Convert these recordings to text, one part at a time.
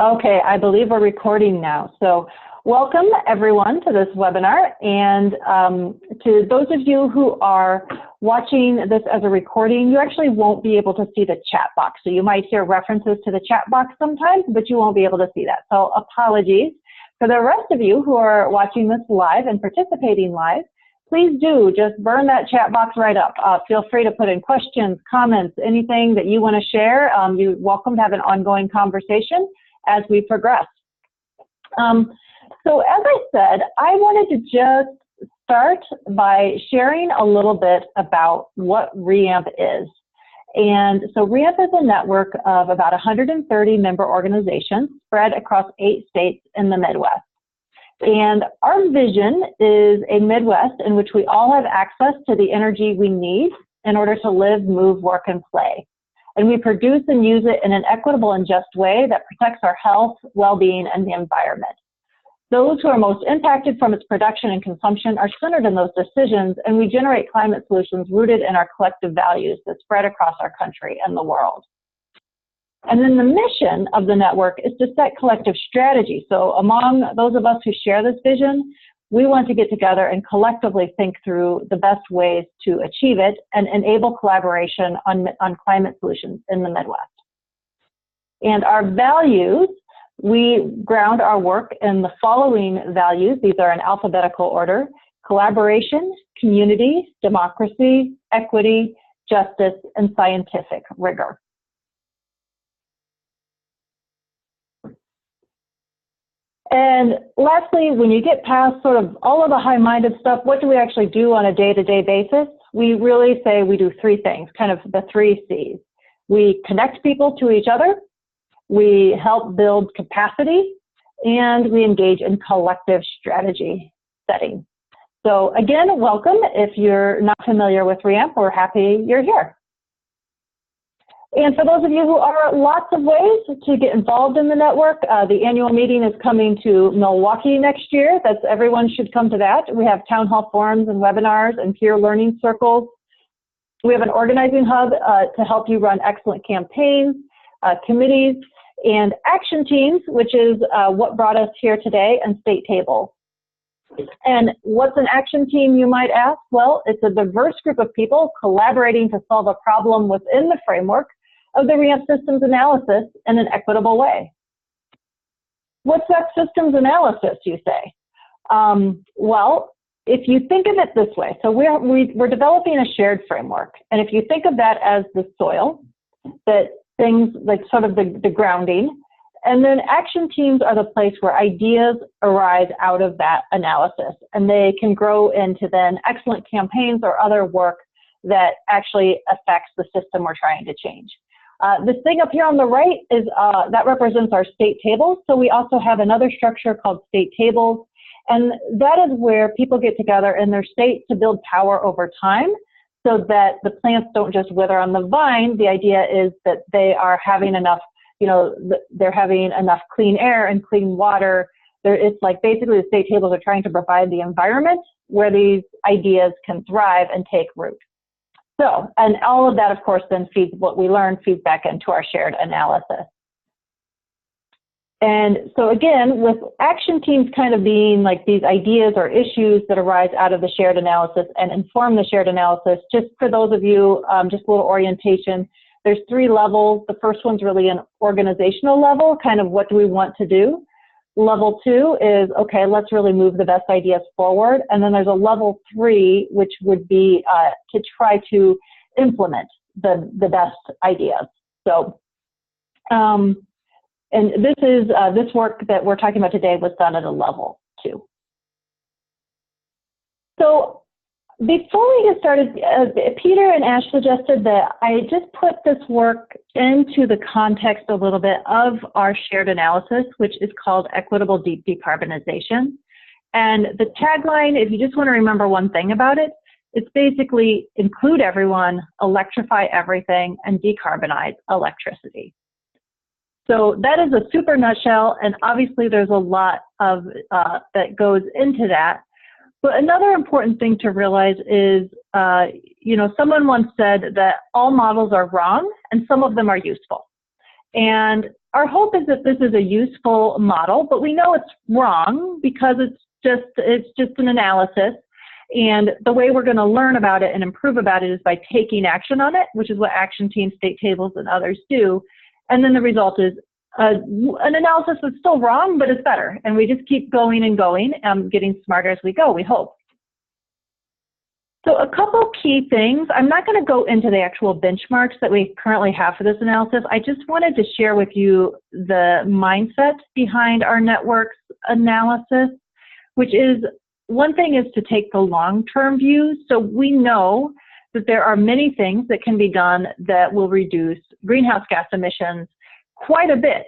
Okay, I believe we're recording now. So welcome everyone to this webinar, and to those of you who are watching this as a recording, you actually won't be able to see the chat box. So you might hear references to the chat box sometimes, but you won't be able to see that. So apologies. For the rest of you who are watching this live and participating live, please do just burn that chat box right up. Feel free to put in questions, comments, anything that you want to share. You're welcome to have an ongoing conversation as we progress. So as I said, I wanted to just start by sharing a little bit about what REAMP is. And so REAMP is a network of about 130 member organizations spread across 8 states in the Midwest. And our vision is a Midwest in which we all have access to the energy we need in order to live, move, work, and play. And we produce and use it in an equitable and just way that protects our health, well-being, and the environment. Those who are most impacted from its production and consumption are centered in those decisions, and we generate climate solutions rooted in our collective values that spread across our country and the world. And then the mission of the network is to set collective strategy. So among those of us who share this vision, we want to get together and collectively think through the best ways to achieve it and enable collaboration on climate solutions in the Midwest. And our values, we ground our work in the following values. These are in alphabetical order: collaboration, community, democracy, equity, justice, and scientific rigor. And lastly, when you get past sort of all of the high-minded stuff, what do we actually do on a day-to-day basis? We really say we do 3 things, kind of the 3 C's. We connect people to each other, we help build capacity, and we engage in collective strategy setting. So again, welcome. If you're not familiar with REAMP, we're happy you're here. And for those of you who are, lots of ways to get involved in the network. The annual meeting is coming to Milwaukee next year. Everyone should come to that. We have town hall forums and webinars and peer learning circles. We have an organizing hub to help you run excellent campaigns, committees, and action teams, which is what brought us here today, and state tables. And what's an action team, you might ask? Well, it's a diverse group of people collaborating to solve a problem within the framework of the REAMP systems analysis in an equitable way. What's that systems analysis, you say? Well, if you think of it this way, so we're developing a shared framework, and if you think of that as the soil, that things like sort of the grounding, and then action teams are the place where ideas arise out of that analysis, and they can grow into then excellent campaigns or other work that actually affects the system we're trying to change. This thing up here on the right is that represents our state tables. So we also have another structure called state tables, and that is where people get together in their state to build power over time, so that the plants don't just wither on the vine. The idea is that they are having enough, they're having enough clean air and clean water. It's like basically the state tables are trying to provide the environment where these ideas can thrive and take root. So, and all of that, of course, then feeds what we learn, feeds back into our shared analysis. And so again, with action teams kind of being like these ideas or issues that arise out of the shared analysis and inform the shared analysis, just for those of you, just a little orientation, there's 3 levels. The first one's really an organizational level, kind of what do we want to do. Level 2 is, okay, let's really move the best ideas forward. And then there's a level 3, which would be to try to implement the best ideas. So, and this is, this work that we're talking about today was done at a level 2. So before we get started, Peter and Ash suggested that I just put this work into the context a little bit of our shared analysis, which is called Equitable Deep Decarbonization. And the tagline, if you just want to remember one thing about it, it's basically include everyone, electrify everything, and decarbonize electricity. So that is a super nutshell, and obviously there's a lot of that goes into that. But another important thing to realize is, someone once said that all models are wrong and some of them are useful. And our hope is that this is a useful model, but we know it's wrong because it's just an analysis. And the way we're going to learn about it and improve about it is by taking action on it, which is what action teams, state tables, and others do. And then the result is an analysis that's still wrong, but it's better. And we just keep going and going, getting smarter as we go, we hope. So a couple key things. I'm not going to go into the actual benchmarks that we currently have for this analysis. I just wanted to share with you the mindset behind our networks analysis, which is, one thing is to take the long-term view. So we know that there are many things that can be done that will reduce greenhouse gas emissions quite a bit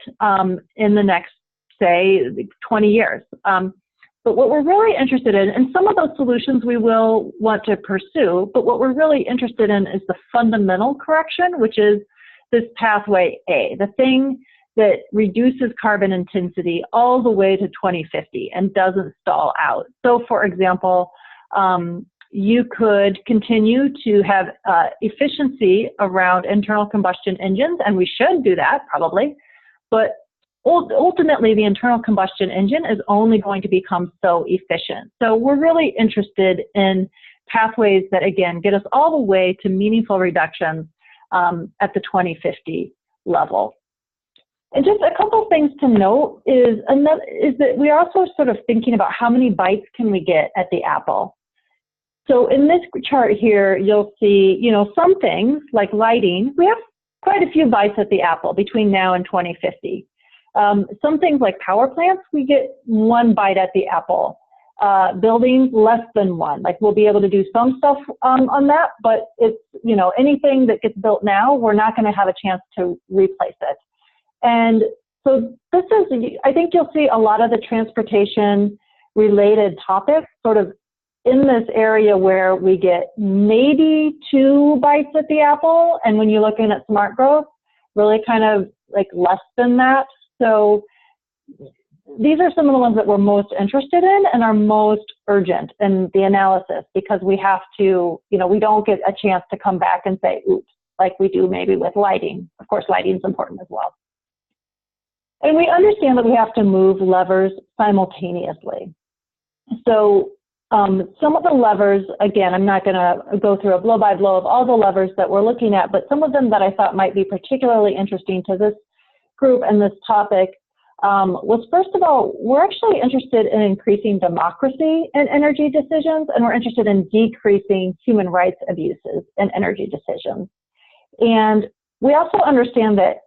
in the next, say, 20 years. But what we're really interested in, and some of those solutions we will want to pursue, but what we're really interested in is the fundamental correction, which is this pathway A, the thing that reduces carbon intensity all the way to 2050 and doesn't stall out. So for example, you could continue to have efficiency around internal combustion engines, and we should do that probably, but ultimately the internal combustion engine is only going to become so efficient. So we're really interested in pathways that, again, get us all the way to meaningful reductions at the 2050 level. And just a couple of things to note is that we're also sort of thinking about how many bites can we get at the apple. So in this chart here, you'll see, some things like lighting, we have quite a few bites at the apple between now and 2050. Some things like power plants, we get one bite at the apple. Buildings, less than one. Like we'll be able to do some stuff on that, but it's, anything that gets built now, we're not going to have a chance to replace it. And so this is, I think you'll see a lot of the transportation related topics sort of in this area where we get maybe 2 bites at the apple. And when you're looking at smart growth, really kind of like less than that. So these are some of the ones that we're most interested in and are most urgent in the analysis, because we have to, we don't get a chance to come back and say, oops, like we do maybe with lighting. Of course, lighting is important as well. And we understand that we have to move levers simultaneously. So some of the levers, again, I'm not going to go through a blow by blow of all the levers that we're looking at, but some of them that I thought might be particularly interesting to this group and this topic was, first of all, we're actually interested in increasing democracy in energy decisions, and we're interested in decreasing human rights abuses in energy decisions. And we also understand that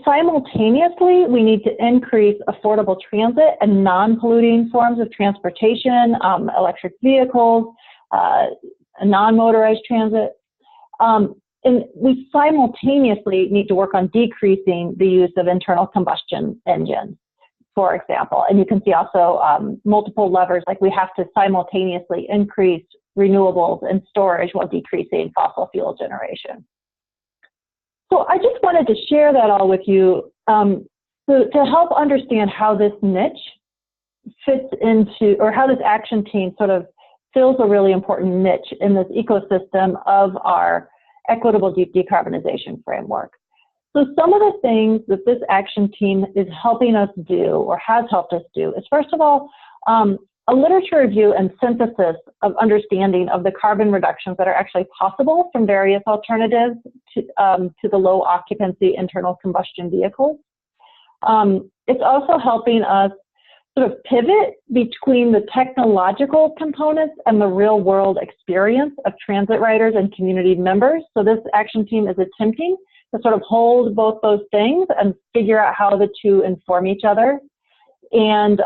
simultaneously we need to increase affordable transit and non-polluting forms of transportation, electric vehicles, non-motorized transit. And we simultaneously need to work on decreasing the use of internal combustion engines, for example. And you can see also multiple levers, like we have to simultaneously increase renewables and storage while decreasing fossil fuel generation. So I just wanted to share that all with you to help understand how this niche fits into, or how this action team sort of fills a really important niche in this ecosystem of our equitable decarbonization framework. So some of the things that this action team is helping us do, or has helped us do, is first of all, a literature review and synthesis of understanding of the carbon reductions that are actually possible from various alternatives to the low occupancy internal combustion vehicles. It's also helping us sort of pivot between the technological components and the real world experience of transit riders and community members. So this action team is attempting to sort of hold both those things and figure out how the two inform each other. And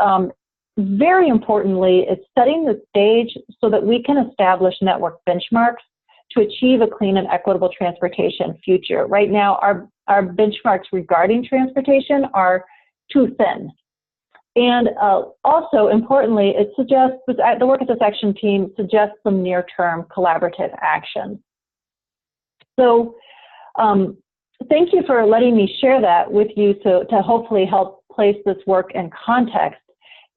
very importantly, it's setting the stage so that we can establish network benchmarks to achieve a clean and equitable transportation future. Right now, our benchmarks regarding transportation are too thin. And also, importantly, it suggests, the work of this action team suggests some near-term collaborative action. So thank you for letting me share that with you to hopefully help place this work in context.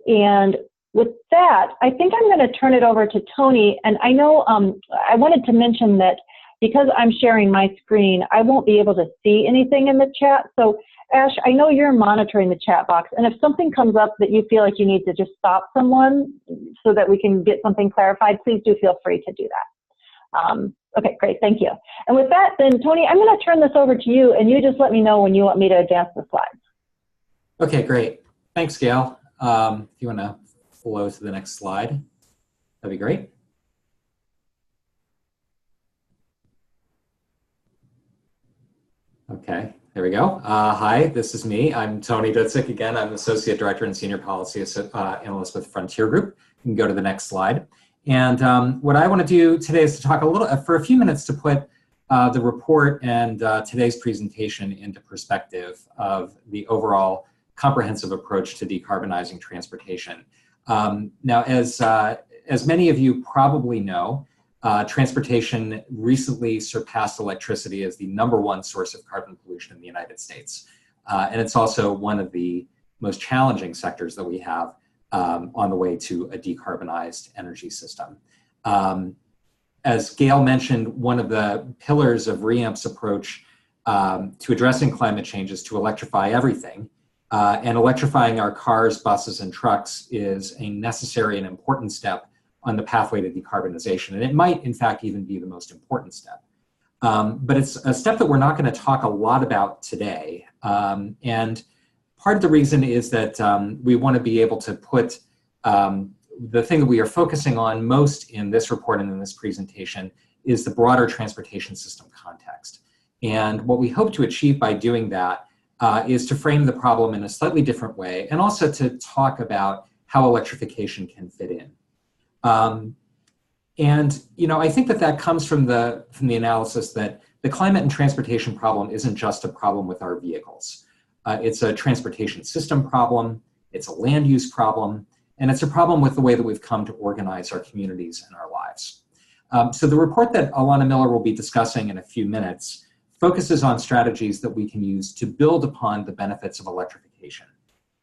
And with that, I think I'm going to turn it over to Tony. And I know I wanted to mention that because I'm sharing my screen, I won't be able to see anything in the chat. So Ash, I know you're monitoring the chat box, and if something comes up that you feel like you need to just stop someone so that we can get something clarified, please do feel free to do that. Okay, great, thank you. And with that, then Tony, I'm going to turn this over to you, and you just let me know when you want me to advance the slides. Okay, great. Thanks, Gail. If you want to flow to the next slide, that'd be great. Okay, there we go. Hi, this is me. I'm Tony Dutzik again. I'm Associate Director and Senior Policy Analyst with Frontier Group. You can go to the next slide. And what I want to do today is to talk a little, for a few minutes, to put the report and today's presentation into perspective of the overall comprehensive approach to decarbonizing transportation. Now, as many of you probably know, transportation recently surpassed electricity as the #1 source of carbon pollution in the United States. And it's also one of the most challenging sectors that we have on the way to a decarbonized energy system. As Gail mentioned, one of the pillars of REAMP's approach to addressing climate change is to electrify everything. And electrifying our cars, buses, and trucks is a necessary and important step on the pathway to decarbonization. And it might, in fact, even be the most important step. But it's a step that we're not going to talk a lot about today. And part of the reason is that we want to be able to put the thing that we are focusing on most in this report and in this presentation is the broader transportation system context. And what we hope to achieve by doing that is to frame the problem in a slightly different way, and also to talk about how electrification can fit in. And you know, I think that that comes from the analysis that the climate and transportation problem isn't just a problem with our vehicles. It's a transportation system problem, it's a land use problem, and it's a problem with the way that we've come to organize our communities and our lives. So the report that Alana Miller will be discussing in a few minutes focuses on strategies that we can use to build upon the benefits of electrification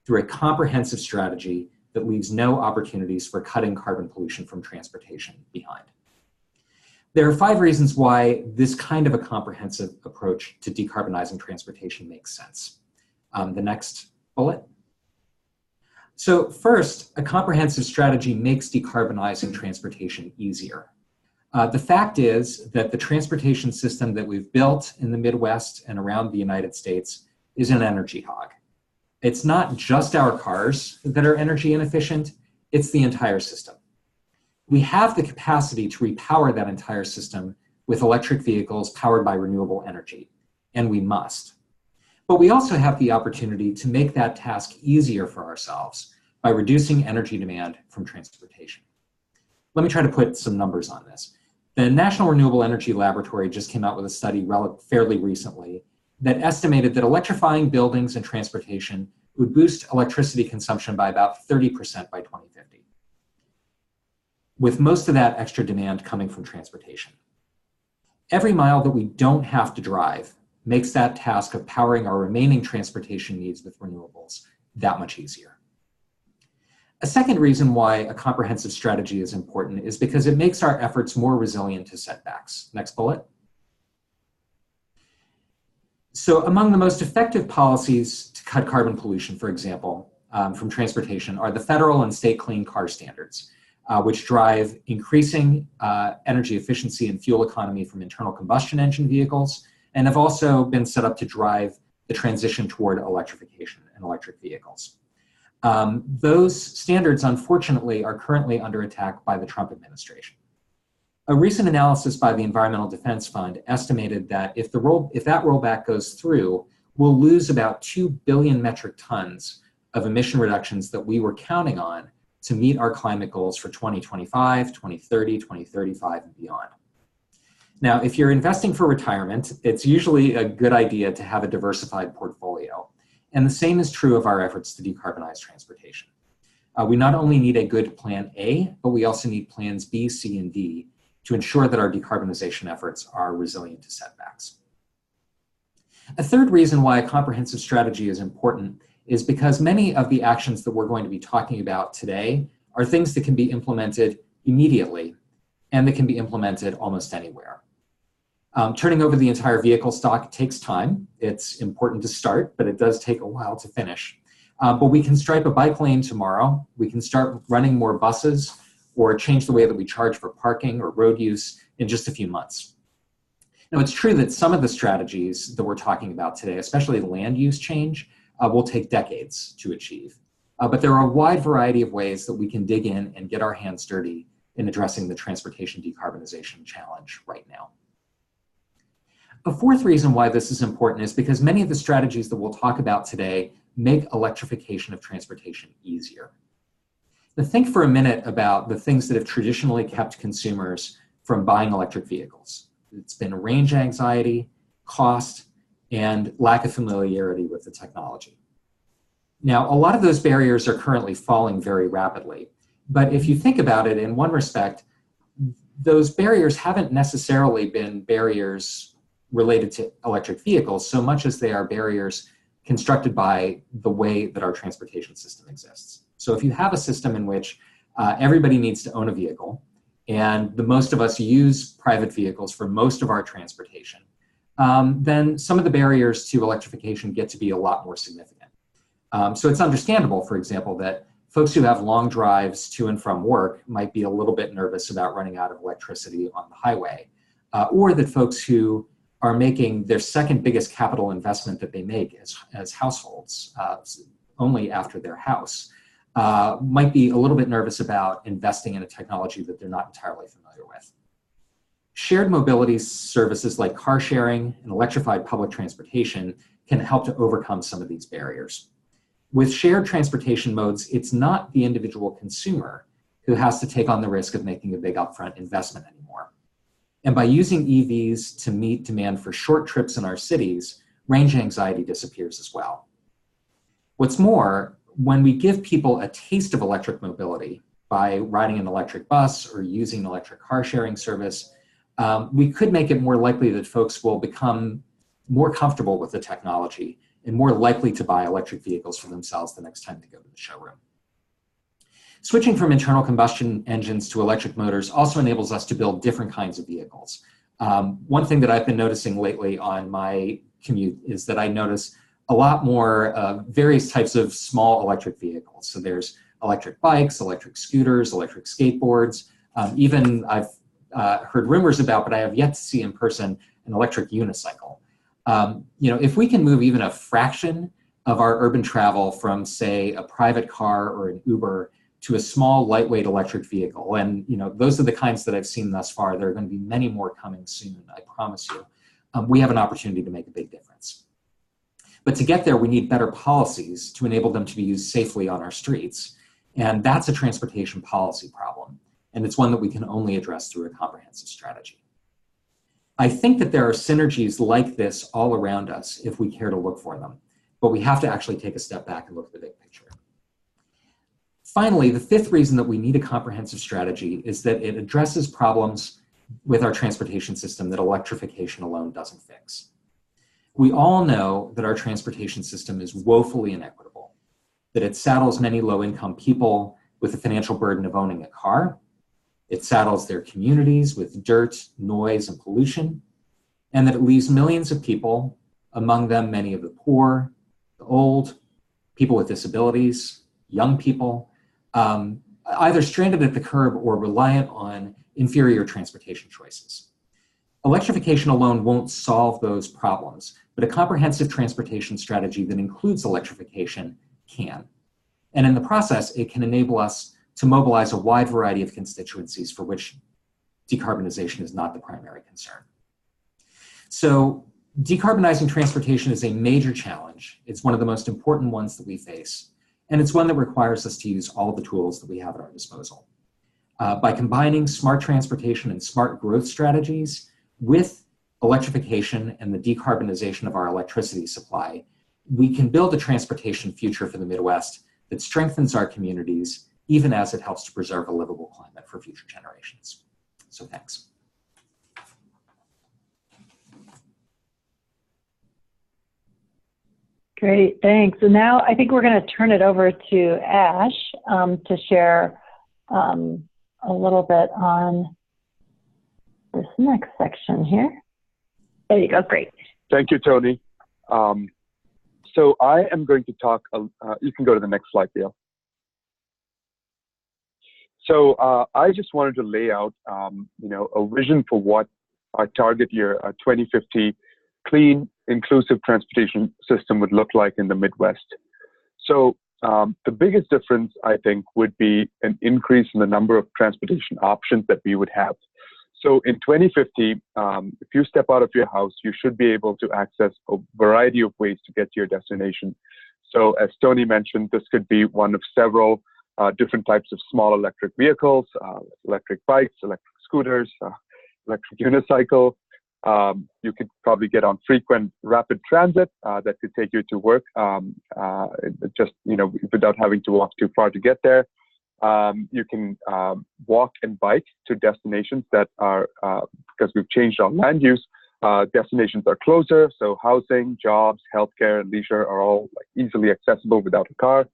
through a comprehensive strategy that leaves no opportunities for cutting carbon pollution from transportation behind. There are 5 reasons why this kind of a comprehensive approach to decarbonizing transportation makes sense. The next bullet. So first, a comprehensive strategy makes decarbonizing transportation easier. The fact is that the transportation system that we've built in the Midwest and around the United States is an energy hog. It's not just our cars that are energy inefficient, it's the entire system. We have the capacity to repower that entire system with electric vehicles powered by renewable energy, and we must. But we also have the opportunity to make that task easier for ourselves by reducing energy demand from transportation. Let me try to put some numbers on this. The National Renewable Energy Laboratory just came out with a study fairly recently that estimated that electrifying buildings and transportation would boost electricity consumption by about 30% by 2050, with most of that extra demand coming from transportation. Every mile that we don't have to drive makes that task of powering our remaining transportation needs with renewables that much easier. A second reason why a comprehensive strategy is important is because it makes our efforts more resilient to setbacks. Next bullet. So among the most effective policies to cut carbon pollution, for example, from transportation are the federal and state clean car standards, which drive increasing energy efficiency and fuel economy from internal combustion engine vehicles, and have also been set up to drive the transition toward electrification and electric vehicles. Those standards, unfortunately, are currently under attack by the Trump administration. A recent analysis by the Environmental Defense Fund estimated that if that rollback goes through, we'll lose about 2 billion metric tons of emission reductions that we were counting on to meet our climate goals for 2025, 2030, 2035, and beyond. Now, if you're investing for retirement, it's usually a good idea to have a diversified portfolio. And the same is true of our efforts to decarbonize transportation. We not only need a good plan A, but we also need plans B, C, and D to ensure that our decarbonization efforts are resilient to setbacks. A third reason why a comprehensive strategy is important is because many of the actions that we're going to be talking about today are things that can be implemented immediately and that can be implemented almost anywhere. Turning over the entire vehicle stock takes time. It's important to start, but it does take a while to finish. But we can stripe a bike lane tomorrow. We can start running more buses or change the way that we charge for parking or road use in just a few months. Now, it's true that some of the strategies that we're talking about today, especially land use change, will take decades to achieve. But there are a wide variety of ways that we can dig in and get our hands dirty in addressing the transportation decarbonization challenge right now. A fourth reason why this is important is because many of the strategies that we'll talk about today make electrification of transportation easier. Now, think for a minute about the things that have traditionally kept consumers from buying electric vehicles. It's been range anxiety, cost, and lack of familiarity with the technology. Now, a lot of those barriers are currently falling very rapidly. But if you think about it, in one respect, those barriers haven't necessarily been barriers related to electric vehicles so much as they are barriers constructed by the way that our transportation system exists. So if you have a system in which everybody needs to own a vehicle, and the most of us use private vehicles for most of our transportation, then some of the barriers to electrification get to be a lot more significant. So it's understandable, for example, that folks who have long drives to and from work might be a little bit nervous about running out of electricity on the highway, or that folks who are making their second biggest capital investment that they make as households, only after their house, might be a little bit nervous about investing in a technology that they're not entirely familiar with. Shared mobility services like car sharing and electrified public transportation can help to overcome some of these barriers. With shared transportation modes, it's not the individual consumer who has to take on the risk of making a big upfront investment anymore. And by using EVs to meet demand for short trips in our cities, range anxiety disappears as well. What's more, when we give people a taste of electric mobility by riding an electric bus or using an electric car sharing service, we could make it more likely that folks will become more comfortable with the technology and more likely to buy electric vehicles for themselves the next time they go to the showroom. Switching from internal combustion engines to electric motors also enables us to build different kinds of vehicles. One thing that I've been noticing lately on my commute is that I notice a lot more various types of small electric vehicles. So there's electric bikes, electric scooters, electric skateboards, even I've heard rumors about, but I have yet to see in person, an electric unicycle. If we can move even a fraction of our urban travel from, say, a private car or an Uber to a small, lightweight electric vehicle, and those are the kinds that I've seen thus far. There are going to be many more coming soon, I promise you. We have an opportunity to make a big difference. But to get there, we need better policies to enable them to be used safely on our streets. And that's a transportation policy problem. And it's one that we can only address through a comprehensive strategy. I think that there are synergies like this all around us if we care to look for them, but we have to actually take a step back and look at the big picture. Finally, the fifth reason that we need a comprehensive strategy is that it addresses problems with our transportation system that electrification alone doesn't fix. We all know that our transportation system is woefully inequitable, that it saddles many low-income people with the financial burden of owning a car. It saddles their communities with dirt, noise, and pollution, and that it leaves millions of people, among them many of the poor, the old, people with disabilities, young people, either stranded at the curb or reliant on inferior transportation choices. Electrification alone won't solve those problems, but a comprehensive transportation strategy that includes electrification can. And in the process, it can enable us to mobilize a wide variety of constituencies for which decarbonization is not the primary concern. So decarbonizing transportation is a major challenge. It's one of the most important ones that we face, and it's one that requires us to use all of the tools that we have at our disposal. By combining smart transportation and smart growth strategies with electrification and the decarbonization of our electricity supply, we can build a transportation future for the Midwest that strengthens our communities, even as it helps to preserve a livable climate for future generations. So thanks. Great, thanks. So now I think we're going to turn it over to Ash to share a little bit on this next section here. There you go. Great. Thank you, Tony. So I am going to talk, you can go to the next slide, Gail. So I just wanted to lay out, a vision for what our target year, 2050 clean, inclusive transportation system would look like in the Midwest. So the biggest difference, I think, would be an increase in the number of transportation options that we would have. So in 2050, if you step out of your house, you should be able to access a variety of ways to get to your destination. So as Tony mentioned, this could be one of several different types of small electric vehicles, electric bikes, electric scooters, electric unicycle. You could probably get on frequent rapid transit that could take you to work, just without having to walk too far to get there. You can walk and bike to destinations that are, because we've changed our land use, destinations are closer. So housing, jobs, healthcare, and leisure are all easily accessible without a car.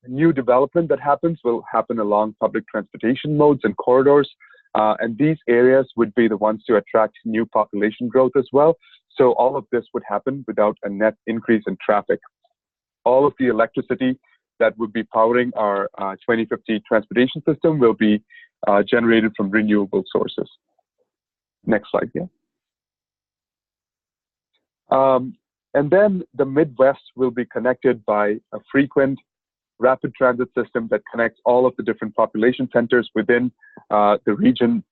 New development that happens will happen along public transportation modes and corridors. And these areas would be the ones to attract new population growth as well. So all of this would happen without a net increase in traffic. All of the electricity that would be powering our 2050 transportation system will be generated from renewable sources. Next slide, yeah. And then the Midwest will be connected by a frequent rapid transit system that connects all of the different population centers within the region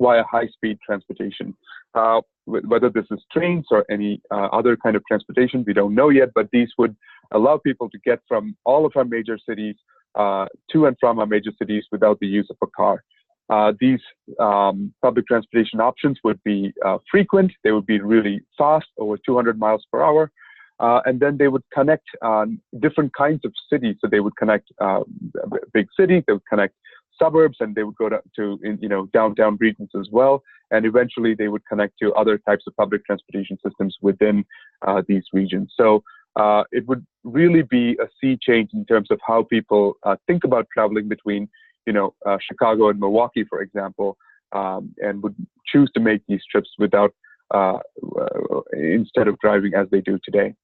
via high-speed transportation. Whether this is trains or any other kind of transportation, we don't know yet, but these would allow people to get from all of our major cities to and from our major cities without the use of a car. These public transportation options would be frequent. They would be really fast, over 200 miles per hour. And then they would connect different kinds of cities. So they would connect big cities, they would connect suburbs, and they would go to downtown regions as well. And eventually they would connect to other types of public transportation systems within these regions. So it would really be a sea change in terms of how people think about traveling between, Chicago and Milwaukee, for example, and would choose to make these trips without, instead of driving as they do today.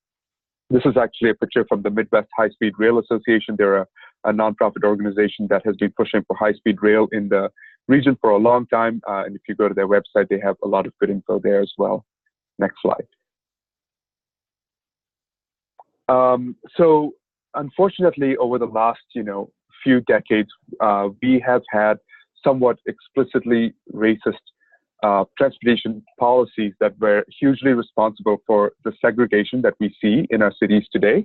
This is actually a picture from the Midwest High-Speed Rail Association. They're a nonprofit organization that has been pushing for high-speed rail in the region for a long time. And if you go to their website, they have a lot of good info there as well. Next slide. So unfortunately, over the last, few decades, we have had somewhat explicitly racist transportation policies that were hugely responsible for the segregation that we see in our cities today.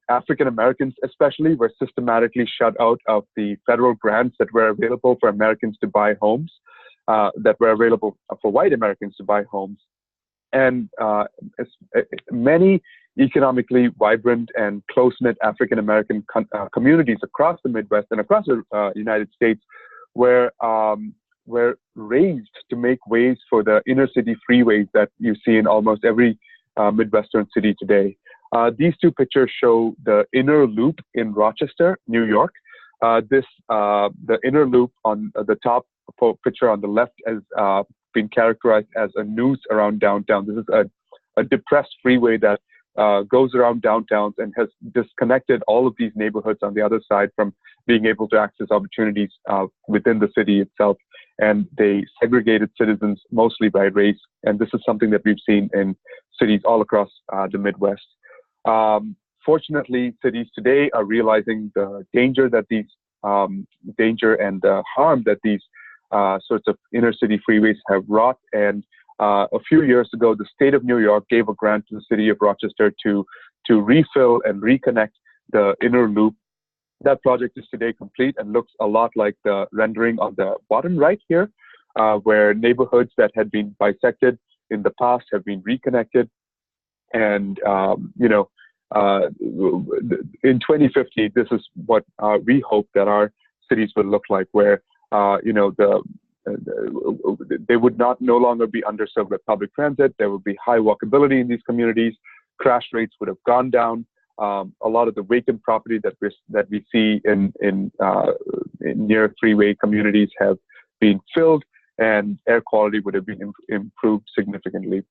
African Americans especially were systematically shut out of the federal grants that were available for Americans to buy homes, that were available for white Americans to buy homes. And many economically vibrant and close-knit African American communities across the Midwest and across the United States were raised to make ways for the inner city freeways that you see in almost every Midwestern city today. These two pictures show the inner loop in Rochester, New York. The inner loop on the top picture on the left has been characterized as a noose around downtown. This is a depressed freeway that goes around downtowns and has disconnected all of these neighborhoods on the other side from being able to access opportunities within the city itself. And they segregated citizens mostly by race. And this is something that we've seen in cities all across the Midwest. Fortunately, cities today are realizing the danger that these danger and the harm that these sorts of inner city freeways have wrought. And a few years ago, the state of New York gave a grant to the city of Rochester to refill and reconnect the inner loop. That project is today complete and looks a lot like the rendering on the bottom right here, where neighborhoods that had been bisected in the past have been reconnected. And, in 2050, this is what we hope that our cities will look like, where, they would no longer be underserved with public transit. There would be high walkability in these communities. Crash rates would have gone down. A lot of the vacant property that we see in near freeway communities have been filled, and air quality would have been improved significantly.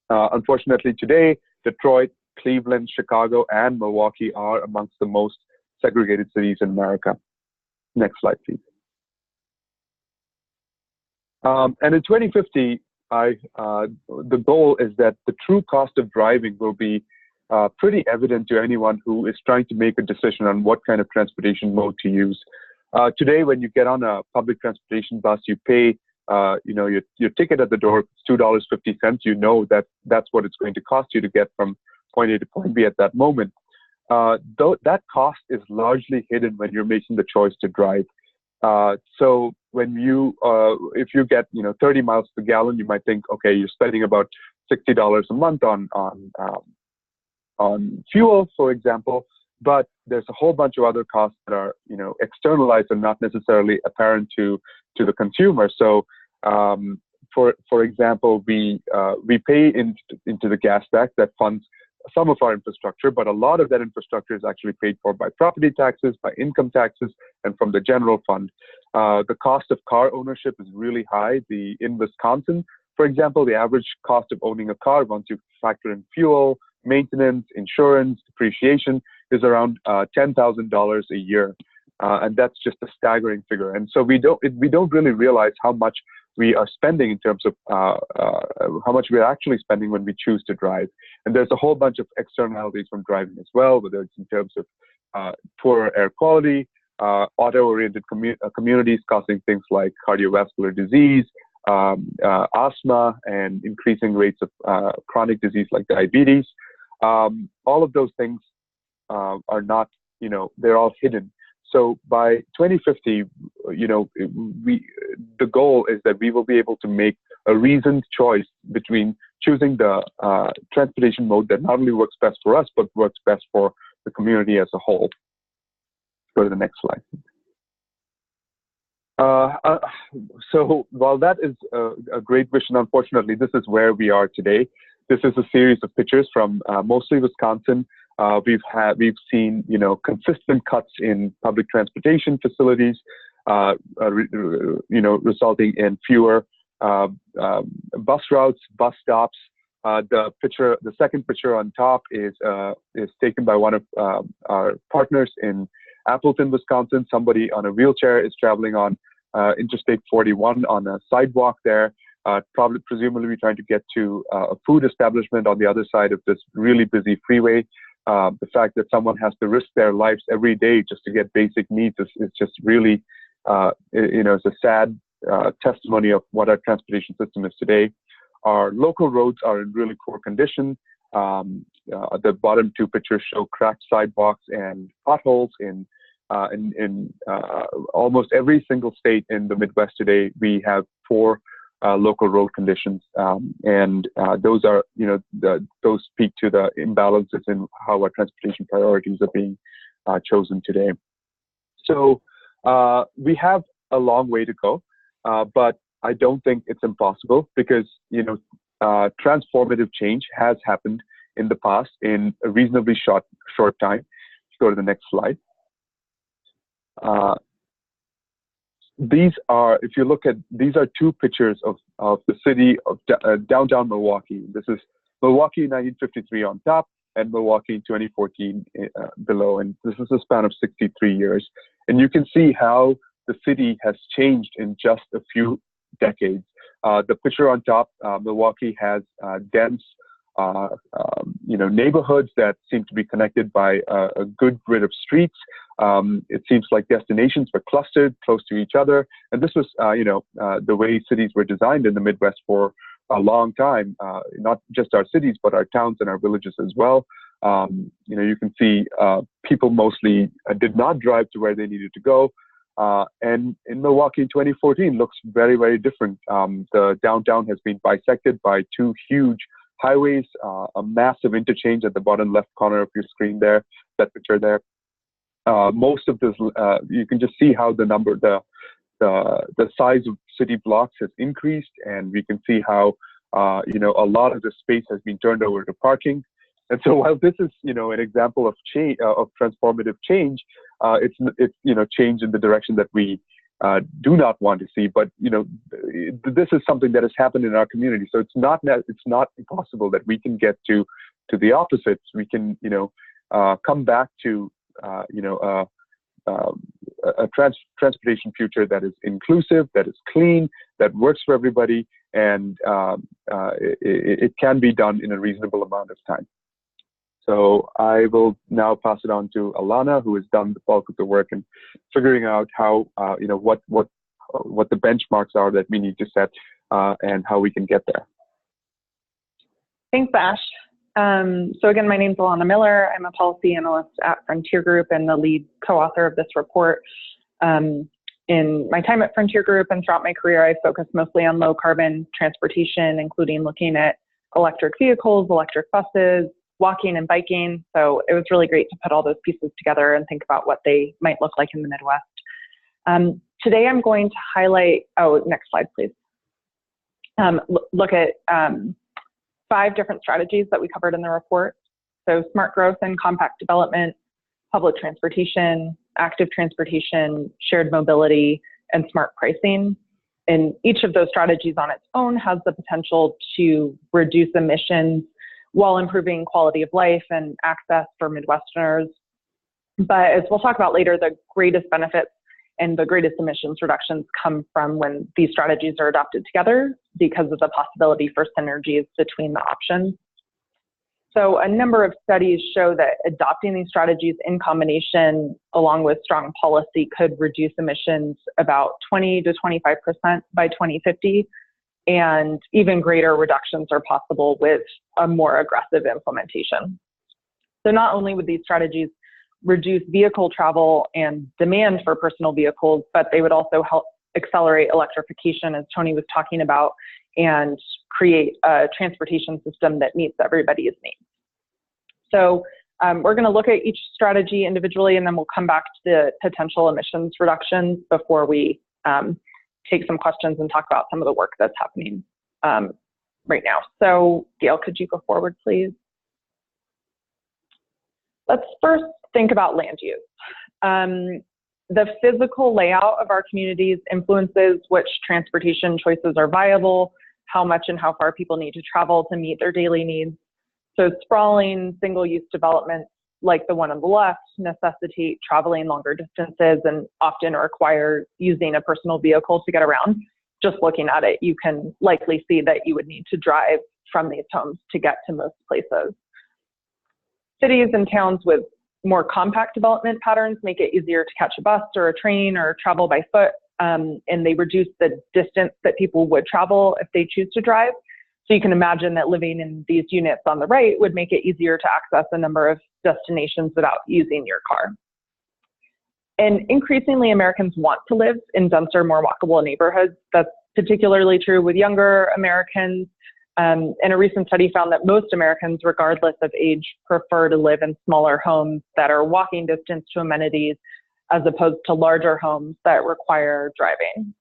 Unfortunately, today, Detroit, Cleveland, Chicago, and Milwaukee are amongst the most segregated cities in America. Next slide, please. And in 2050, the goal is that the true cost of driving will be pretty evident to anyone who is trying to make a decision on what kind of transportation mode to use. Today, when you get on a public transportation bus, you pay your ticket at the door, it's $2.50. You know that that's what it's going to cost you to get from point A to point B at that moment. Though that cost is largely hidden when you're making the choice to drive. So when if you get 30 miles per gallon, you might think, okay, you're spending about $60 a month on fuel, for example. But there's a whole bunch of other costs that are externalized and not necessarily apparent to the consumer. So for example, we pay into the gas tax that funds some of our infrastructure, but a lot of that infrastructure is actually paid for by property taxes, by income taxes, and from the general fund. The cost of car ownership is really high. In Wisconsin, for example, the average cost of owning a car, once you factor in fuel, maintenance, insurance, depreciation, is around $10,000 a year. And that's just a staggering figure. And so we don't really realize how much we are spending in terms of how much we are actually spending when we choose to drive. And there's a whole bunch of externalities from driving as well, whether it's in terms of poor air quality, auto-oriented communities causing things like cardiovascular disease, asthma, and increasing rates of chronic disease like diabetes. All of those things are not, they're all hidden. So by 2050, the goal is that we will be able to make a reasoned choice between choosing the transportation mode that not only works best for us, but works best for the community as a whole. Go to the next slide. So while that is a great vision, unfortunately, this is where we are today. This is a series of pictures from mostly Wisconsin. We've seen consistent cuts in public transportation facilities, resulting in fewer bus routes, bus stops. The second picture on top is taken by one of our partners in Appleton, Wisconsin. Somebody on a wheelchair is traveling on Interstate 41 on a sidewalk there, presumably trying to get to a food establishment on the other side of this really busy freeway. The fact that someone has to risk their lives every day just to get basic needs is just really, it's a sad testimony of what our transportation system is today. Our local roads are in really poor condition. The bottom two pictures show cracked sidewalks and potholes in almost every single state in the Midwest today. We have poor local road conditions, and those are, those speak to the imbalances in how our transportation priorities are being chosen today. So we have a long way to go, but I don't think it's impossible because, transformative change has happened in the past in a reasonably short time. Let's go to the next slide. These are two pictures of the city of downtown Milwaukee. This is Milwaukee 1953 on top and Milwaukee 2014 below. And this is a span of 63 years. And you can see how the city has changed in just a few decades. The picture on top, Milwaukee has dense neighborhoods that seem to be connected by a good grid of streets. It seems like destinations were clustered close to each other. And this was, the way cities were designed in the Midwest for a long time, not just our cities, but our towns and our villages as well. You can see people mostly did not drive to where they needed to go. And in Milwaukee in 2014 looks very, very different. The downtown has been bisected by two huge highways, a massive interchange at the bottom left corner of your screen there, that picture there. Most of this, you can just see how the size of city blocks has increased, and we can see how, a lot of the space has been turned over to parking. And so while this is, an example of change, of transformative change, it's change in the direction that we do not want to see. But this is something that has happened in our community, so it's not impossible that we can get to the opposites. We can come back to a transportation future that is inclusive, that is clean, that works for everybody, and it can be done in a reasonable amount of time. So I will now pass it on to Alana, who has done the bulk of the work in figuring out how, what the benchmarks are that we need to set and how we can get there. Thanks, Ash. So again, my name is Alana Miller. I'm a policy analyst at Frontier Group and the lead co-author of this report. In my time at Frontier Group and throughout my career, I focused mostly on low carbon transportation, including looking at electric vehicles, electric buses, walking and biking. So it was really great to put all those pieces together and think about what they might look like in the Midwest. Today I'm going to highlight, next slide, please. Look at 5 different strategies that we covered in the report. So smart growth and compact development, public transportation, active transportation, shared mobility, and smart pricing. And each of those strategies on its own has the potential to reduce emissions while improving quality of life and access for Midwesterners. But as we'll talk about later, the greatest benefits and the greatest emissions reductions come from when these strategies are adopted together because of the possibility for synergies between the options. So a number of studies show that adopting these strategies in combination along with strong policy could reduce emissions about 20 to 25% by 2050, and even greater reductions are possible with a more aggressive implementation. So not only would these strategies reduce vehicle travel and demand for personal vehicles, but they would also help accelerate electrification, as Tony was talking about, and create a transportation system that meets everybody's needs. So we're going to look at each strategy individually, and then we'll come back to the potential emissions reductions before we take some questions and talk about some of the work that's happening right now. So Gail, could you go forward, please? Let's first think about land use. The physical layout of our communities influences which transportation choices are viable, how much and how far people need to travel to meet their daily needs. So sprawling single-use developments like the one on the left necessitate traveling longer distances and often require using a personal vehicle to get around. Just looking at it, you can likely see that you would need to drive from these homes to get to most places. Cities and towns with more compact development patterns make it easier to catch a bus or a train or travel by foot, and they reduce the distance that people would travel if they choose to drive. So you can imagine that living in these units on the right would make it easier to access a number of destinations without using your car. And increasingly, Americans want to live in denser, more walkable neighborhoods. That's particularly true with younger Americans. And a recent study found that most Americans, regardless of age, prefer to live in smaller homes that are walking distance to amenities as opposed to larger homes that require driving.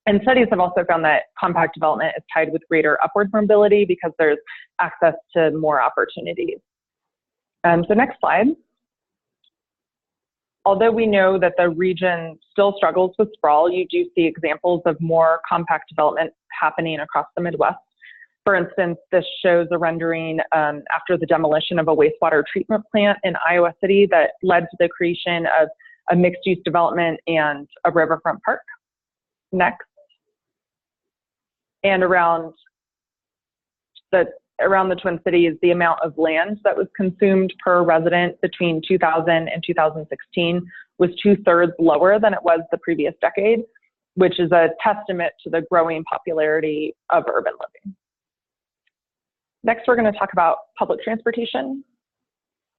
And studies have also found that compact development is tied with greater upward mobility because there's access to more opportunities. So next slide. Although we know that the region still struggles with sprawl, you do see examples of more compact development happening across the Midwest. For instance, this shows a rendering after the demolition of a wastewater treatment plant in Iowa City that led to the creation of a mixed-use development and a riverfront park. Next. And around the Twin Cities, the amount of land that was consumed per resident between 2000 and 2016 was 2/3 lower than it was the previous decade, which is a testament to the growing popularity of urban living. Next, we're going to talk about public transportation.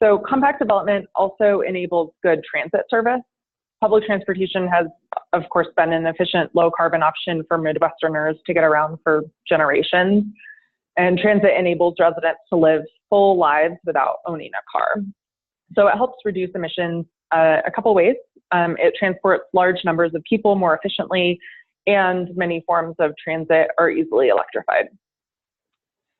So compact development also enables good transit service. Public transportation has, of course, been an efficient low carbon option for Midwesterners to get around for generations. And transit enables residents to live full lives without owning a car. So it helps reduce emissions a couple ways. It transports large numbers of people more efficiently, and many forms of transit are easily electrified.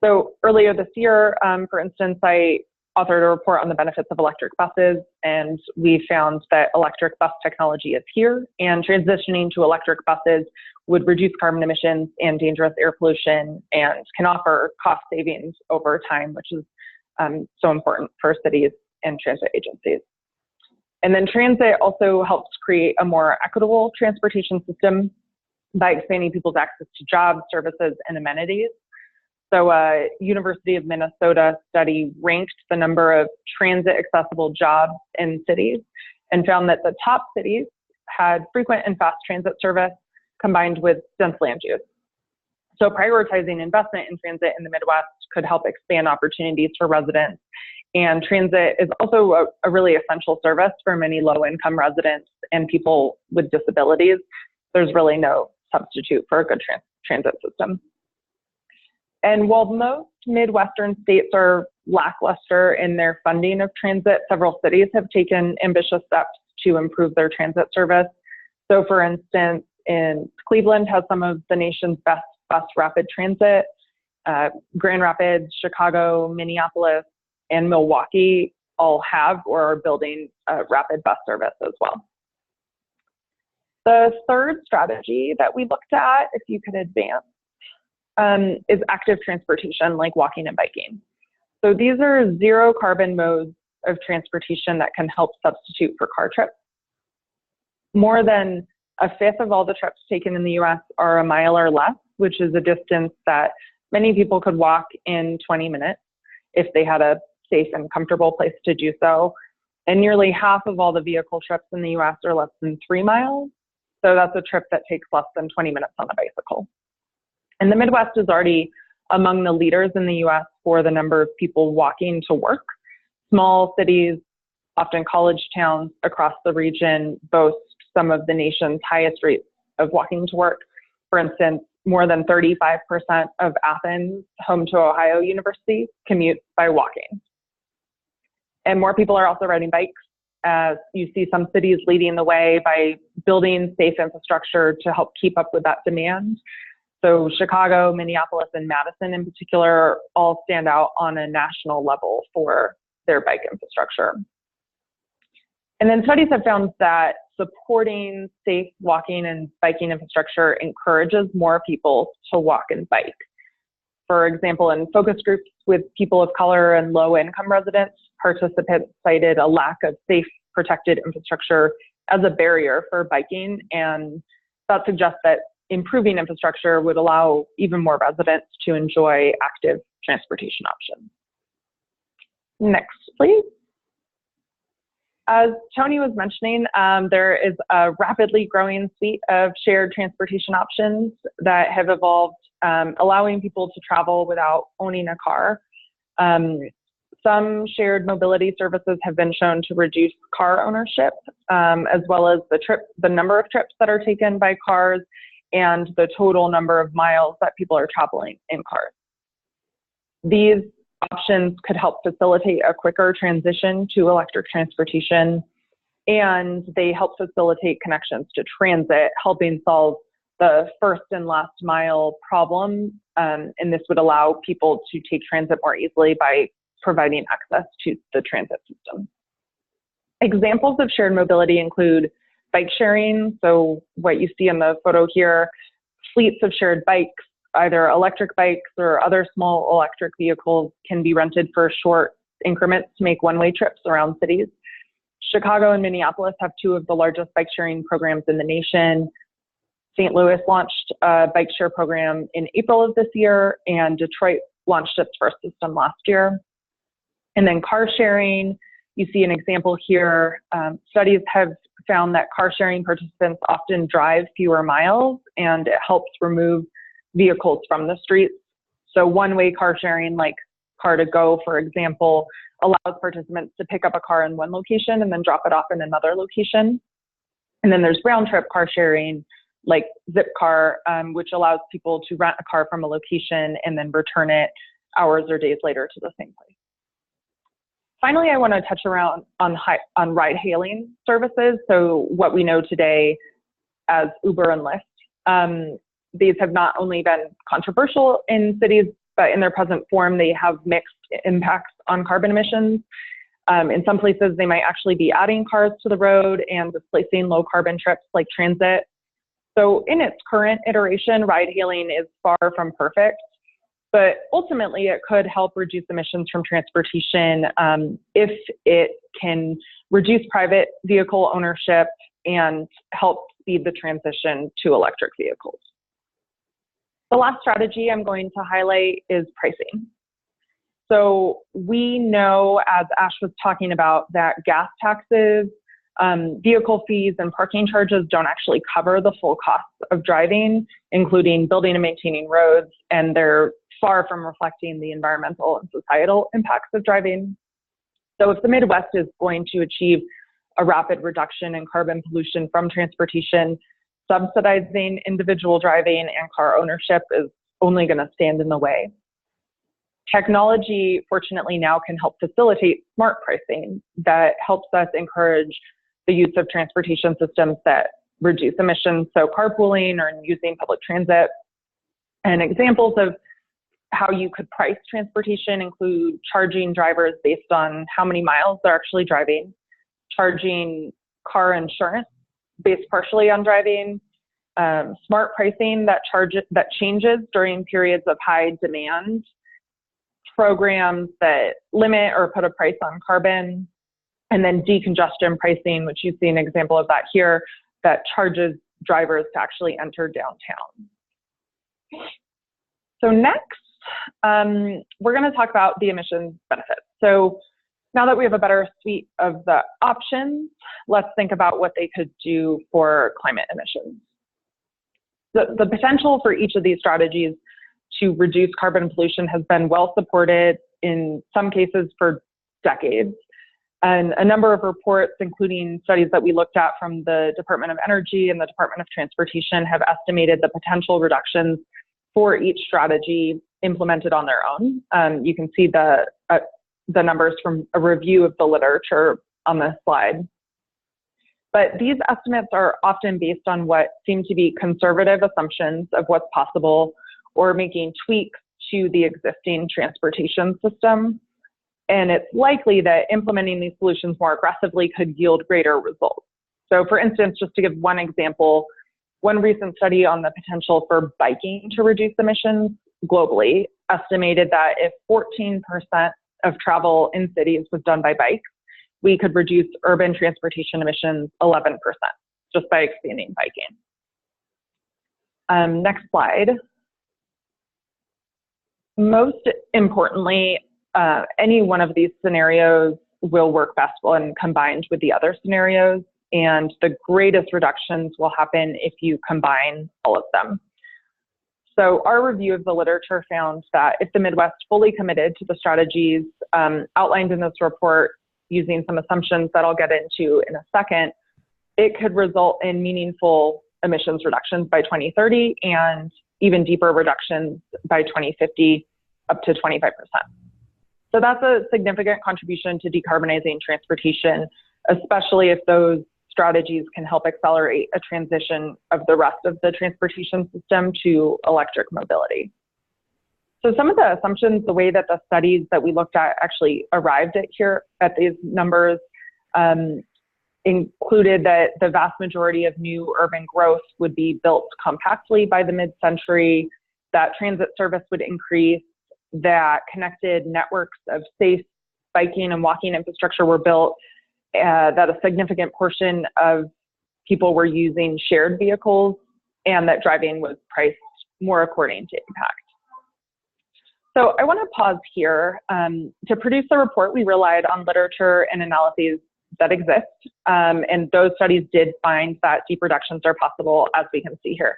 So earlier this year, for instance, I authored a report on the benefits of electric buses, and we found that electric bus technology is here, and transitioning to electric buses would reduce carbon emissions and dangerous air pollution and can offer cost savings over time, which is so important for cities and transit agencies. And then transit also helps create a more equitable transportation system by expanding people's access to jobs, services, and amenities. So a University of Minnesota study ranked the number of transit accessible jobs in cities and found that the top cities had frequent and fast transit service combined with dense land use. So prioritizing investment in transit in the Midwest could help expand opportunities for residents. And transit is also a really essential service for many low-income residents and people with disabilities. There's really no substitute for a good transit system. And while most Midwestern states are lackluster in their funding of transit, several cities have taken ambitious steps to improve their transit service. So for instance, in Cleveland has some of the nation's best bus rapid transit. Grand Rapids, Chicago, Minneapolis, and Milwaukee all have or are building rapid bus service as well. The third strategy that we looked at, if you could advance, is active transportation, like walking and biking. So these are zero carbon modes of transportation that can help substitute for car trips. More than a fifth of all the trips taken in the US are a mile or less, which is a distance that many people could walk in 20 minutes if they had a safe and comfortable place to do so. And nearly half of all the vehicle trips in the US are less than 3 miles. So that's a trip that takes less than 20 minutes on a bicycle. And the Midwest is already among the leaders in the US for the number of people walking to work. Small cities, often college towns across the region, boast some of the nation's highest rates of walking to work. For instance, more than 35% of Athens, home to Ohio University, commute by walking. And more people are also riding bikes, as you see some cities leading the way by building safe infrastructure to help keep up with that demand. So Chicago, Minneapolis, and Madison in particular all stand out on a national level for their bike infrastructure. And then studies have found that supporting safe walking and biking infrastructure encourages more people to walk and bike. For example, in focus groups with people of color and low-income residents, participants cited a lack of safe, protected infrastructure as a barrier for biking, and that suggests that improving infrastructure would allow even more residents to enjoy active transportation options. Next, please. As Tony was mentioning, there is a rapidly growing suite of shared transportation options that have evolved, allowing people to travel without owning a car. Some shared mobility services have been shown to reduce car ownership, as well as the number of trips that are taken by cars and the total number of miles that people are traveling in cars. These options could help facilitate a quicker transition to electric transportation, and they help facilitate connections to transit, helping solve the first and last mile problem. And this would allow people to take transit more easily by providing access to the transit system. Examples of shared mobility include bike sharing. So what you see in the photo here, fleets of shared bikes, either electric bikes or other small electric vehicles, can be rented for short increments to make one-way trips around cities. Chicago and Minneapolis have two of the largest bike sharing programs in the nation. St. Louis launched a bike share program in April of this year, and Detroit launched its first system last year. And then car sharing, you see an example here. Studies have found that car sharing participants often drive fewer miles, and it helps remove vehicles from the streets. So one-way car sharing, like Car2Go, for example, allows participants to pick up a car in one location and then drop it off in another location. And then there's round-trip car sharing, like Zipcar, which allows people to rent a car from a location and then return it hours or days later to the same place. Finally, I want to touch around on ride-hailing services. So what we know today as Uber and Lyft. These have not only been controversial in cities but in their present form, they have mixed impacts on carbon emissions. In some places, they might actually be adding cars to the road and displacing low carbon trips like transit. So in its current iteration, ride hailing is far from perfect, but ultimately it could help reduce emissions from transportation if it can reduce private vehicle ownership and help speed the transition to electric vehicles. The last strategy I'm going to highlight is pricing. So we know, as Ash was talking about, that gas taxes, vehicle fees, and parking charges don't actually cover the full costs of driving, including building and maintaining roads, and they're far from reflecting the environmental and societal impacts of driving. So if the Midwest is going to achieve a rapid reduction in carbon pollution from transportation, subsidizing individual driving and car ownership is only going to stand in the way. Technology, fortunately, now can help facilitate smart pricing that helps us encourage the use of transportation systems that reduce emissions, so carpooling or using public transit. And examples of how you could price transportation include charging drivers based on how many miles they're actually driving, charging car insurance based partially on driving, smart pricing that changes during periods of high demand, programs that limit or put a price on carbon, and then decongestion pricing, which you see an example of that here, that charges drivers to actually enter downtown. So next, we're going to talk about the emissions benefits. So now that we have a better suite of the options, let's think about what they could do for climate emissions. The potential for each of these strategies to reduce carbon pollution has been well supported in some cases for decades. And a number of reports, including studies that we looked at from the Department of Energy and the Department of Transportation, have estimated the potential reductions for each strategy implemented on their own. You can see the numbers from a review of the literature on this slide. But these estimates are often based on what seem to be conservative assumptions of what's possible or making tweaks to the existing transportation system. And it's likely that implementing these solutions more aggressively could yield greater results. So for instance, just to give one example, one recent study on the potential for biking to reduce emissions globally estimated that if 14% of travel in cities was done by bike, we could reduce urban transportation emissions 11% just by expanding biking. Next slide. Most importantly, any one of these scenarios will work best when combined with the other scenarios, and the greatest reductions will happen if you combine all of them. So our review of the literature found that if the Midwest fully committed to the strategies outlined in this report using some assumptions that I'll get into in a second, it could result in meaningful emissions reductions by 2030 and even deeper reductions by 2050, up to 25%. So that's a significant contribution to decarbonizing transportation, especially if those strategies can help accelerate a transition of the rest of the transportation system to electric mobility. So some of the assumptions, the way that the studies that we looked at actually arrived at these numbers included that the vast majority of new urban growth would be built compactly by the mid-century, that transit service would increase, that connected networks of safe biking and walking infrastructure were built, that a significant portion of people were using shared vehicles, and that driving was priced more according to impact. So I want to pause here. To produce the report, we relied on literature and analyses that exist, and those studies did find that deep reductions are possible, as we can see here.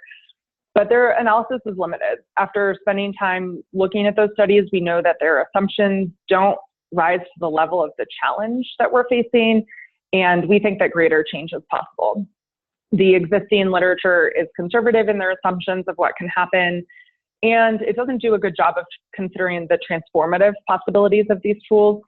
But their analysis is limited. After spending time looking at those studies, we know that their assumptions don't rise to the level of the challenge that we're facing, and we think that greater change is possible. The existing literature is conservative in their assumptions of what can happen, and it doesn't do a good job of considering the transformative possibilities of these tools.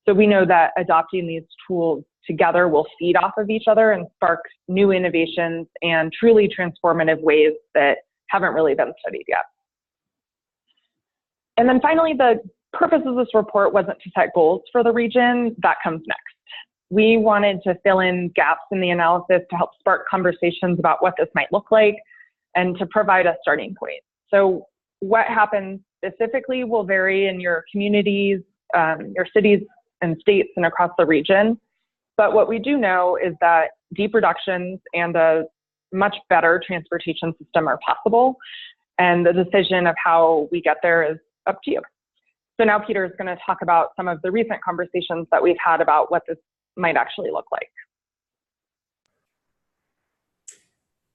So we know that adopting these tools together will feed off of each other and spark new innovations and truly transformative ways that haven't really been studied yet. And then finally, the purpose of this report wasn't to set goals for the region. That comes next. We wanted to fill in gaps in the analysis to help spark conversations about what this might look like and to provide a starting point. So what happens specifically will vary in your communities, your cities and states and across the region. But what we do know is that deep reductions and a much better transportation system are possible. And the decision of how we get there is up to you. So now Peter is going to talk about some of the recent conversations that we've had about what this might actually look like.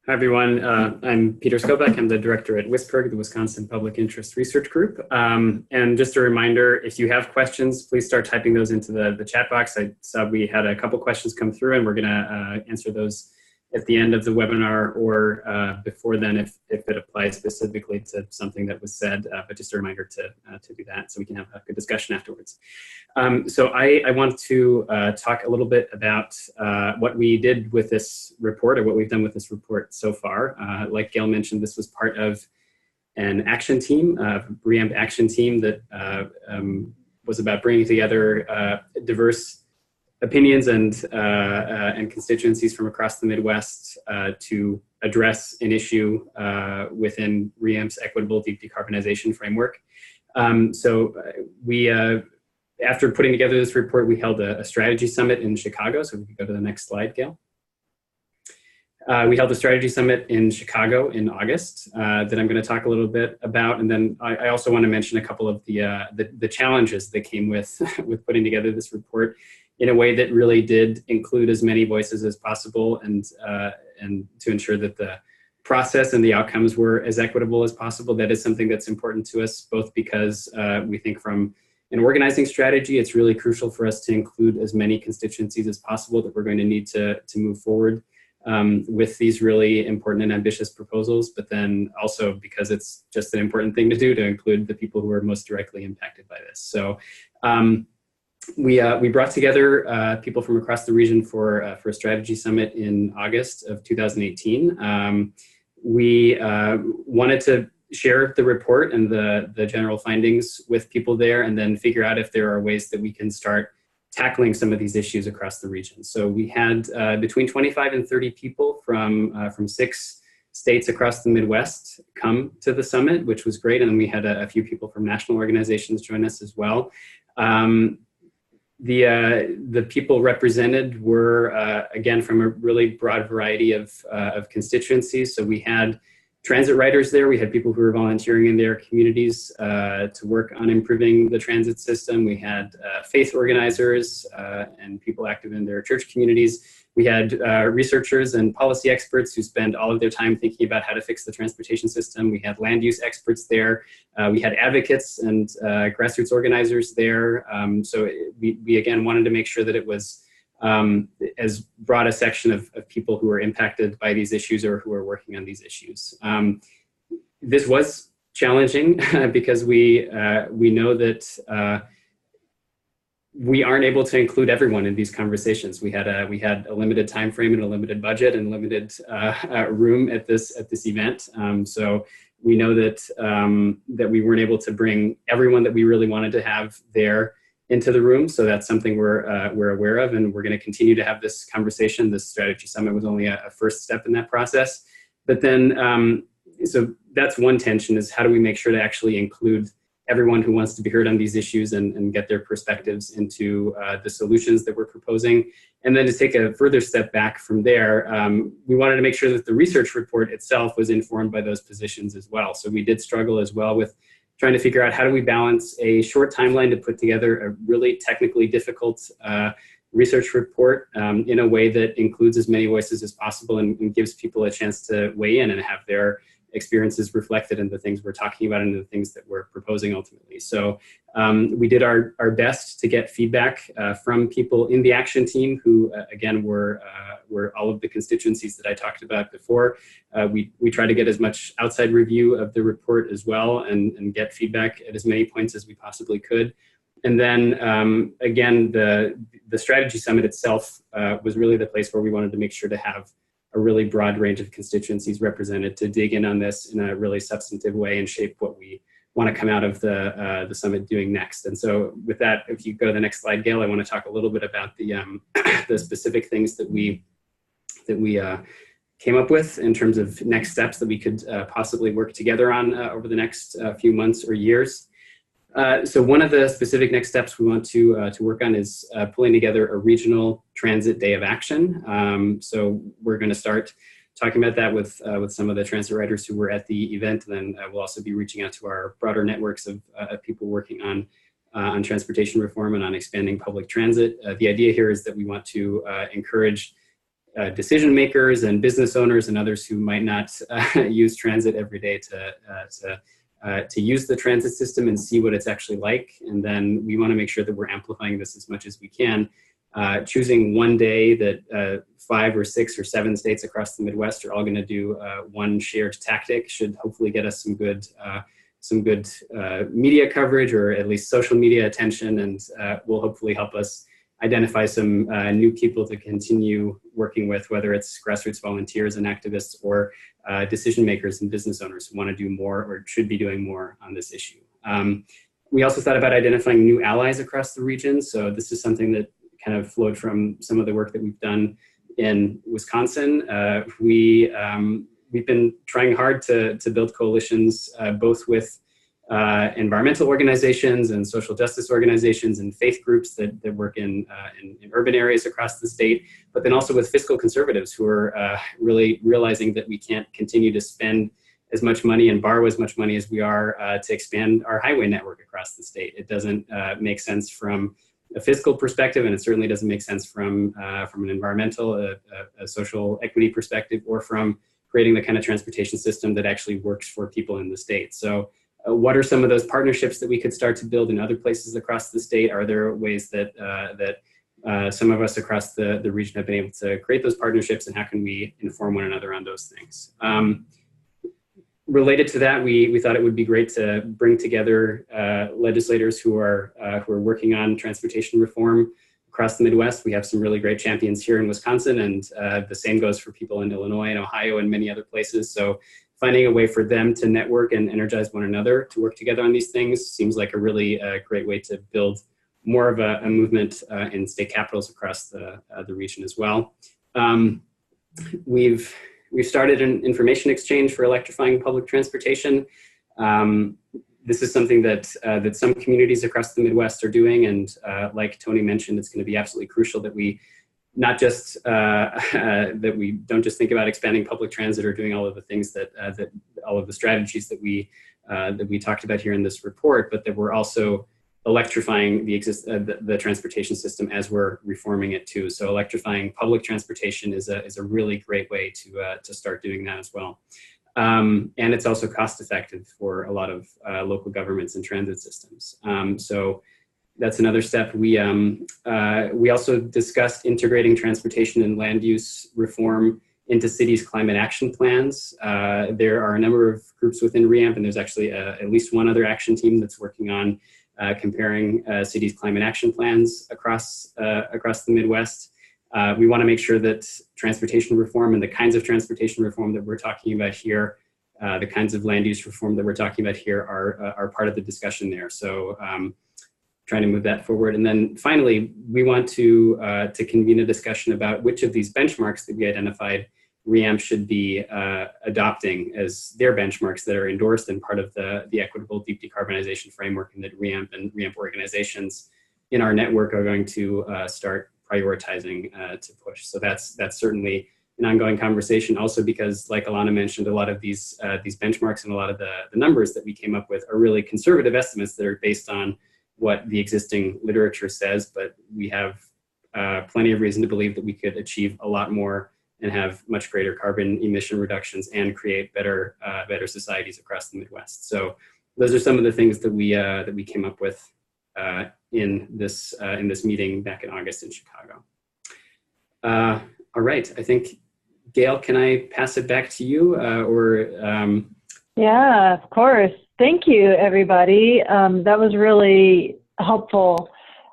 Hi, everyone. I'm Peter Skobek. I'm the director at WISPIRG, the Wisconsin Public Interest Research Group. And just a reminder, if you have questions, please start typing those into the chat box. I saw we had a couple questions come through, and we're going to answer those at the end of the webinar or before then if it applies specifically to something that was said, but just a reminder to do that so we can have a good discussion afterwards. So I want to talk a little bit about what we did with this report, or what we've done with this report so far. Like Gail mentioned, this was part of an action team, a REAMP action team that was about bringing together diverse opinions and constituencies from across the Midwest to address an issue within REAMP's Equitable Decarbonization framework. So we, after putting together this report, we held a strategy summit in Chicago. So we can go to the next slide, Gail. We held a strategy summit in Chicago in August that I'm going to talk a little bit about. And then I also want to mention a couple of the challenges that came with putting together this report in a way that really did include as many voices as possible and to ensure that the process and the outcomes were as equitable as possible. That is something that's important to us, both because we think from an organizing strategy, it's really crucial for us to include as many constituencies as possible that we're going to need to move forward with these really important and ambitious proposals, but then also because it's just an important thing to do to include the people who are most directly impacted by this. So we brought together people from across the region for a strategy summit in August of 2018. We wanted to share the report and the general findings with people there, and then figure out if there are ways that we can start tackling some of these issues across the region. So we had between 25 and 30 people from 6 states across the Midwest come to the summit, which was great. And then we had a few people from national organizations join us as well. The people represented were, again, from a really broad variety of constituencies. So we had transit riders there. We had people who were volunteering in their communities to work on improving the transit system. We had faith organizers and people active in their church communities. We had researchers and policy experts who spend all of their time thinking about how to fix the transportation system. We had land use experts there. We had advocates and grassroots organizers there. So we again wanted to make sure that it was as broad a section of people who are impacted by these issues or who are working on these issues. This was challenging because we know that we aren't able to include everyone in these conversations. We had a limited time frame and a limited budget and limited room at this event. So we know that that we weren't able to bring everyone that we really wanted to have there into the room. So that's something we're aware of, and we're going to continue to have this conversation. This strategy summit was only a first step in that process. But then, so that's one tension, is how do we make sure to actually include everyone who wants to be heard on these issues and get their perspectives into the solutions that we're proposing. And then to take a further step back from there, we wanted to make sure that the research report itself was informed by those positions as well. So we did struggle as well with trying to figure out how do we balance a short timeline to put together a really technically difficult research report in a way that includes as many voices as possible and gives people a chance to weigh in and have their experiences reflected in the things we're talking about and the things that we're proposing ultimately. So we did our best to get feedback from people in the action team who, again, were all of the constituencies that I talked about before. We tried to get as much outside review of the report as well and get feedback at as many points as we possibly could. And then, again, the strategy summit itself was really the place where we wanted to make sure to have a really broad range of constituencies represented to dig in on this in a really substantive way and shape what we want to come out of the summit doing next. And so with that, if you go to the next slide, Gail, I want to talk a little bit about the the specific things that we came up with in terms of next steps that we could possibly work together on over the next few months or years. So one of the specific next steps we want to work on is pulling together a regional transit day of action. So we're going to start talking about that with some of the transit riders who were at the event. And then we'll also be reaching out to our broader networks of people working on transportation reform and on expanding public transit. The idea here is that we want to encourage decision makers and business owners and others who might not use transit every day to use the transit system and see what it's actually like. And then we want to make sure that we're amplifying this as much as we can. Choosing one day that 5 or 6 or 7 states across the Midwest are all going to do one shared tactic should hopefully get us some good media coverage, or at least social media attention, and will hopefully help us identify some new people to continue working with, whether it's grassroots volunteers and activists or decision makers and business owners who want to do more or should be doing more on this issue. We also thought about identifying new allies across the region. So this is something that kind of flowed from some of the work that we've done in Wisconsin. We've been trying hard to build coalitions both with environmental organizations and social justice organizations and faith groups that work in urban areas across the state, but then also with fiscal conservatives who are really realizing that we can't continue to spend as much money and borrow as much money as we are to expand our highway network across the state. It doesn't make sense from a fiscal perspective, and it certainly doesn't make sense from an environmental, a social equity perspective, or from creating the kind of transportation system that actually works for people in the state. So what are some of those partnerships that we could start to build in other places across the state? Are there ways that some of us across the region have been able to create those partnerships, and how can we inform one another on those things? Related to that, we thought it would be great to bring together legislators who are working on transportation reform across the Midwest. We have some really great champions here in Wisconsin, and the same goes for people in Illinois and Ohio and many other places. So finding a way for them to network and energize one another to work together on these things seems like a really great way to build more of a movement in state capitals across the region as well. We've started an information exchange for electrifying public transportation. This is something that some communities across the Midwest are doing, and like Tony mentioned, it's going to be absolutely crucial that we not just that we don't just think about expanding public transit or doing all of the things that all of the strategies that we talked about here in this report, but that we're also electrifying the transportation system as we're reforming it too. So electrifying public transportation is a really great way to start doing that as well. And it's also cost effective for a lot of local governments and transit systems. So that's another step. We also discussed integrating transportation and land use reform into cities' climate action plans. There are a number of groups within REAMP, and there's actually at least one other action team that's working on comparing cities' climate action plans across the Midwest. We want to make sure that transportation reform and the kinds of transportation reform that we're talking about here, the kinds of land use reform that we're talking about here are part of the discussion there. So trying to move that forward. And then finally, we want to convene a discussion about which of these benchmarks that we identified REAMP should be adopting as their benchmarks that are endorsed and part of the Equitable Deep Decarbonization Framework, and that REAMP and REAMP organizations in our network are going to start prioritizing to push. So that's certainly an ongoing conversation, also because, like Alana mentioned, a lot of these benchmarks and a lot of the numbers that we came up with are really conservative estimates that are based on what the existing literature says, but we have plenty of reason to believe that we could achieve a lot more and have much greater carbon emission reductions and create better societies across the Midwest. So those are some of the things that we came up with in this meeting back in August in Chicago. All right, I think, Gail, can I pass it back to you Yeah, of course. Thank you, everybody. That was really helpful.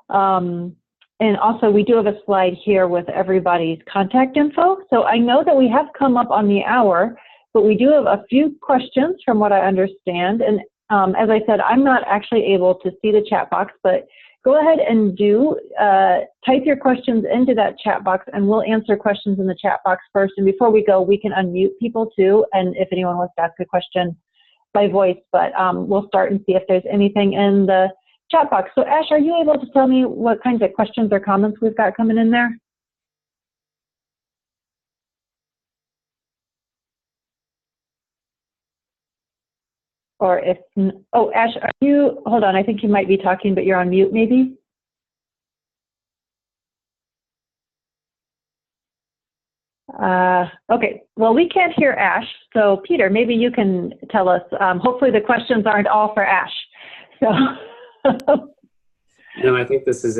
And also, we do have a slide here with everybody's contact info. So I know that we have come up on the hour, but we do have a few questions from what I understand. And As I said, I'm not actually able to see the chat box, but go ahead and type your questions into that chat box, and we'll answer questions in the chat box first. And before we go, we can unmute people too, and if anyone wants to ask a question by voice, but we'll start and see if there's anything in the chat box. So Ash, are you able to tell me what kinds of questions or comments we've got coming in there? Or if, oh, Ash, are you, hold on, I think you might be talking, but you're on mute maybe? Okay, well, we can't hear Ash, so Peter, maybe you can tell us. Hopefully the questions aren't all for Ash. So. No, I think this is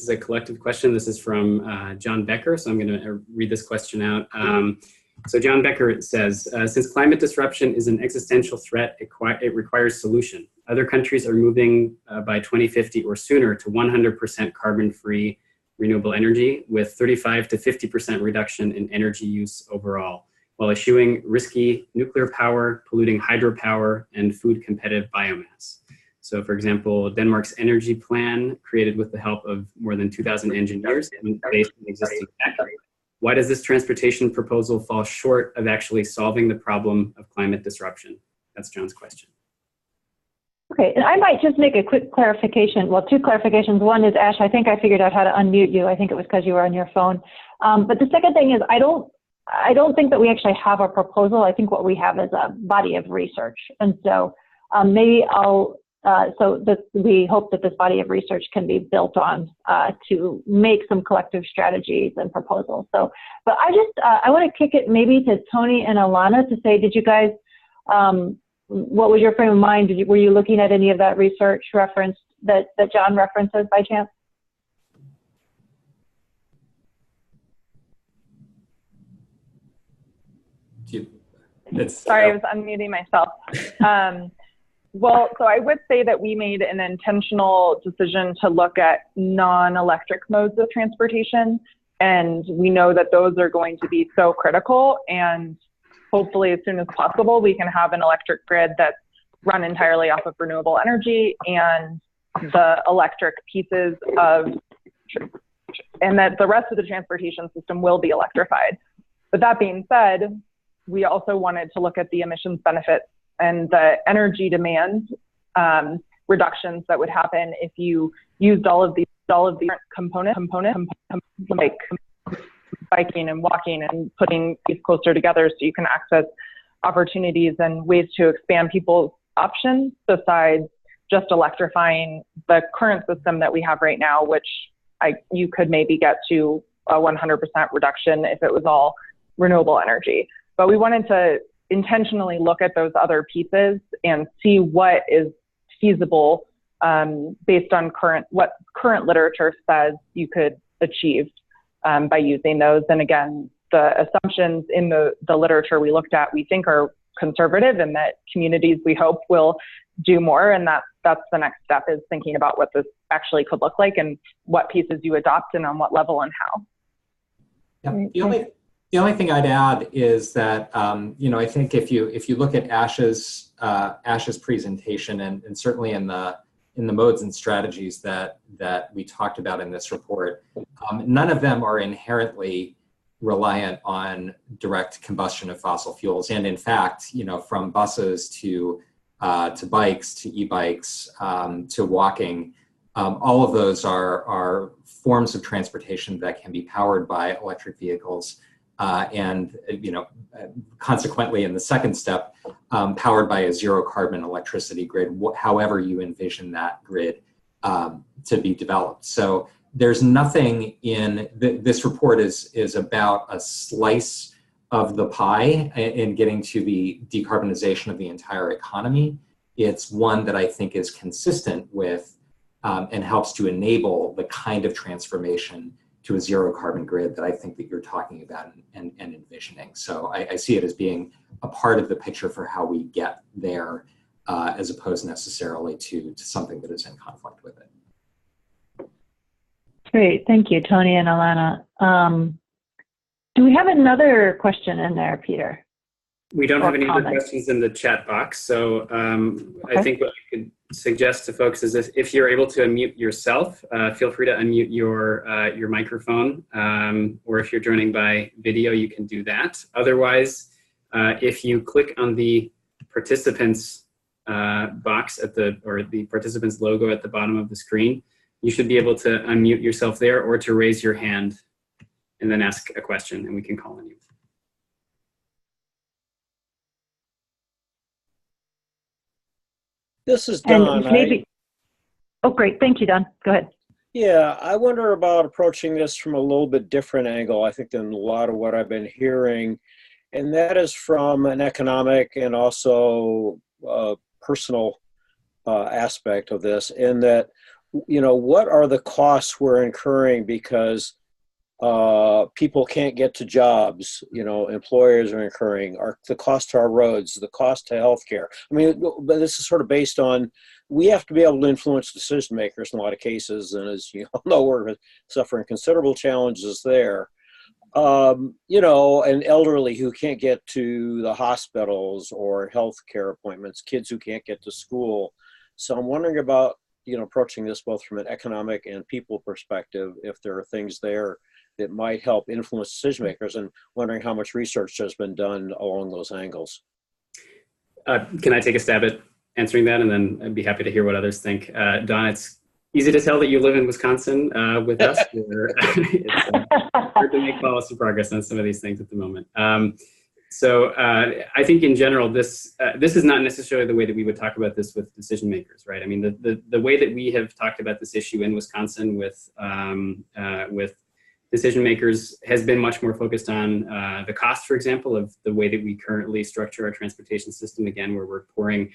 a collective question. This is from John Becker, so I'm going to read this question out. So John Becker says, since climate disruption is an existential threat, it requires solution. Other countries are moving by 2050 or sooner to 100% carbon-free renewable energy with 35 to 50% reduction in energy use overall, while eschewing risky nuclear power, polluting hydropower, and food competitive biomass. So for example, Denmark's energy plan, created with the help of more than 2,000 engineers and based on existing tech. Why does this transportation proposal fall short of actually solving the problem of climate disruption? That's John's question. Okay, and I might just make a quick clarification. Well, two clarifications. One is, Ash, I think I figured out how to unmute you. I think it was because you were on your phone. But the second thing is, I don't think that we actually have a proposal. I think what we have is a body of research. And so maybe we hope that this body of research can be built on to make some collective strategies and proposals. So, but I want to kick it maybe to Tony and Alana to say, did you guys, what was your frame of mind? Were you looking at any of that research reference that John references by chance? Sorry, I was unmuting myself. Well, so I would say that we made an intentional decision to look at non-electric modes of transportation, and we know that those are going to be so critical, and hopefully as soon as possible we can have an electric grid that's run entirely off of renewable energy, and the electric pieces and that the rest of the transportation system will be electrified. But that being said, we also wanted to look at the emissions benefits and the energy demand reductions that would happen if you used all of these components like biking and walking and putting these closer together so you can access opportunities and ways to expand people's options besides just electrifying the current system that we have right now, which you could maybe get to a 100% reduction if it was all renewable energy. But we wanted to intentionally look at those other pieces and see what is feasible based on what current literature says you could achieve by using those. And again, the assumptions in the literature we looked at, we think are conservative, and that communities, we hope, will do more. And that's the next step, is thinking about what this actually could look like and what pieces you adopt and on what level and how. Yeah, the only thing I'd add is that I think if you look at Ash's presentation, and certainly in the modes and strategies that we talked about in this report, none of them are inherently reliant on direct combustion of fossil fuels. And in fact, from buses to bikes to e-bikes to walking, all of those are forms of transportation that can be powered by electric vehicles. And consequently, in the second step, powered by a zero carbon electricity grid, however you envision that grid to be developed. So there's nothing in this report is about a slice of the pie in getting to the decarbonization of the entire economy. It's one that I think is consistent with and helps to enable the kind of transformation to a zero carbon grid that I think that you're talking about and envisioning. So I see it as being a part of the picture for how we get there, as opposed necessarily to something that is in conflict with it. Great, thank you, Tony and Alana. Do we have another question in there, Peter? We don't have or any other comments? questions in the chat box. So I think what I could suggest to folks is if you're able to unmute yourself, feel free to unmute your microphone. Or if you're joining by video, you can do that. Otherwise, if you click on the participants box or the participants logo at the bottom of the screen, you should be able to unmute yourself there or to raise your hand and then ask a question and we can call on you. This is Don. And maybe, oh, great. Thank you, Don. Go ahead. Yeah, I wonder about approaching this from a little bit different angle, I think, than a lot of what I've been hearing. And that is from an economic and also personal aspect of this, in that, what are the costs we're incurring because people can't get to jobs, employers are incurring, the cost to our roads, the cost to healthcare. I mean, but this is sort of based on, we have to be able to influence decision makers in a lot of cases. And as you all know, we're suffering considerable challenges there. An elderly who can't get to the hospitals or healthcare appointments, kids who can't get to school. So I'm wondering about, approaching this both from an economic and people perspective, if there are things there that might help influence decision makers, and wondering how much research has been done along those angles. Can I take a stab at answering that, and then I'd be happy to hear what others think. Don, it's easy to tell that you live in Wisconsin with us. It's hard to make policy progress on some of these things at the moment. So I think in general, this is not necessarily the way that we would talk about this with decision makers, right? I mean, the way that we have talked about this issue in Wisconsin with decision makers has been much more focused on the cost, for example, of the way that we currently structure our transportation system, again, where we're pouring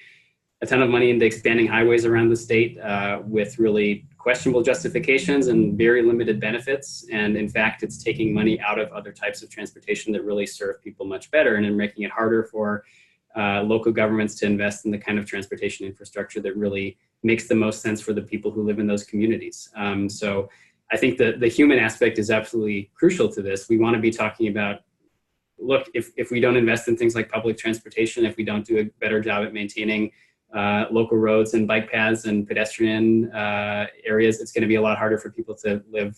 a ton of money into expanding highways around the state with really questionable justifications and very limited benefits. And in fact, it's taking money out of other types of transportation that really serve people much better, and in making it harder for local governments to invest in the kind of transportation infrastructure that really makes the most sense for the people who live in those communities. So I think that the human aspect is absolutely crucial to this. We want to be talking about, look, if we don't invest in things like public transportation, if we don't do a better job at maintaining local roads and bike paths and pedestrian areas, it's going to be a lot harder for people to live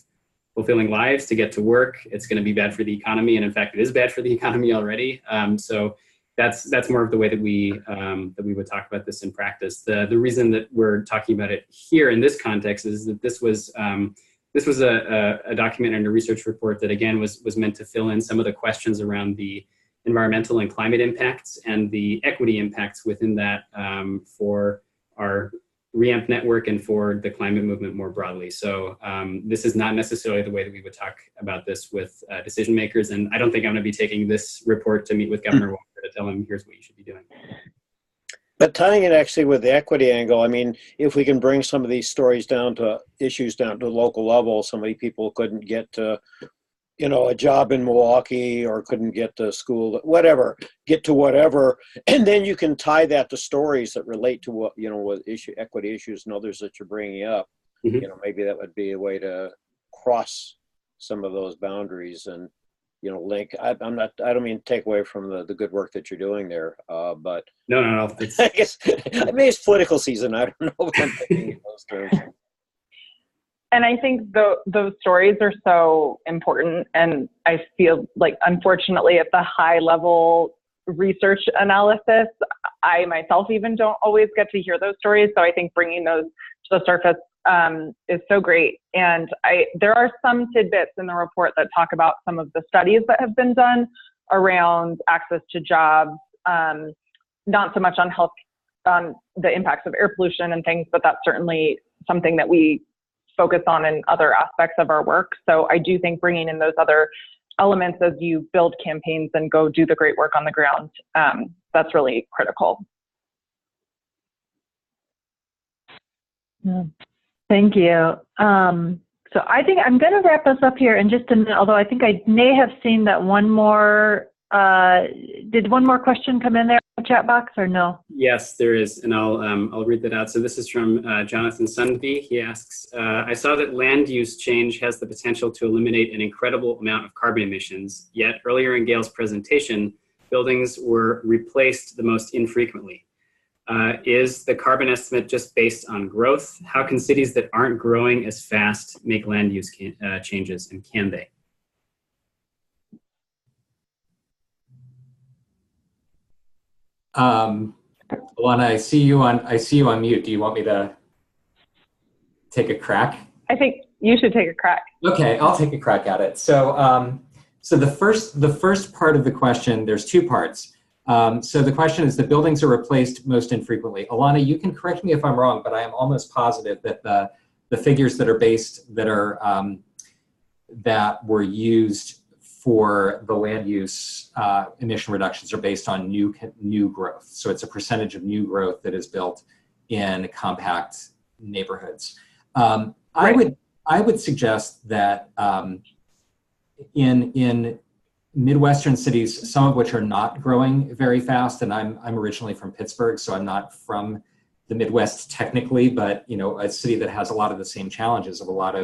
fulfilling lives, to get to work. It's going to be bad for the economy, and in fact, it is bad for the economy already. So that's more of the way that we would talk about this in practice. The reason that we're talking about it here in this context is that this was a document and a research report that, again, was meant to fill in some of the questions around the environmental and climate impacts and the equity impacts within that for our REAMP network and for the climate movement more broadly. So this is not necessarily the way that we would talk about this with decision makers. And I don't think I'm going to be taking this report to meet with Governor Walker to tell him, here's what you should be doing. But tying it actually with the equity angle, I mean, if we can bring some of these stories down to issues down to the local level, so many people couldn't get to, a job in Milwaukee or couldn't get to school, whatever, get to whatever. And then you can tie that to stories that relate to what, with equity issues and others that you're bringing up. Mm-hmm. Maybe that would be a way to cross some of those boundaries and, link. I don't mean to take away from the good work that you're doing there, but no. I guess maybe it's political season. I don't know what I'm thinking in those terms. And I think those stories are so important. And I feel like, unfortunately, at the high level research analysis, I myself even don't always get to hear those stories. So I think bringing those to the surface is so great. And there are some tidbits in the report that talk about some of the studies that have been done around access to jobs, not so much on health, on the impacts of air pollution and things, but that's certainly something that we focus on in other aspects of our work. So I do think bringing in those other elements as you build campaigns and go do the great work on the ground, that's really critical. Yeah. Thank you. So I think I'm going to wrap us up here in just a minute, although I think I may have seen that one more, did one more question come in there in the chat box or no? Yes, there is, and I'll read that out. So this is from Jonathan Sundby. He asks, I saw that land use change has the potential to eliminate an incredible amount of carbon emissions, yet earlier in Gail's presentation, buildings were replaced the most infrequently? Is the carbon estimate just based on growth? How can cities that aren't growing as fast make land use changes, and can they? Alana, I see you on mute. Do you want me to take a crack? I think you should take a crack. Okay, I'll take a crack at it. So, so the first part of the question, there's two parts. So the question is, the buildings are replaced most infrequently. Alana, you can correct me if I'm wrong, but I am almost positive that the figures that were used for the land use emission reductions are based on new growth. So it's a percentage of new growth that is built in compact neighborhoods. Right. I would suggest that in Midwestern cities, some of which are not growing very fast, and I'm originally from Pittsburgh, so I'm not from the Midwest technically, but you know, a city that has a lot of the same challenges of a lot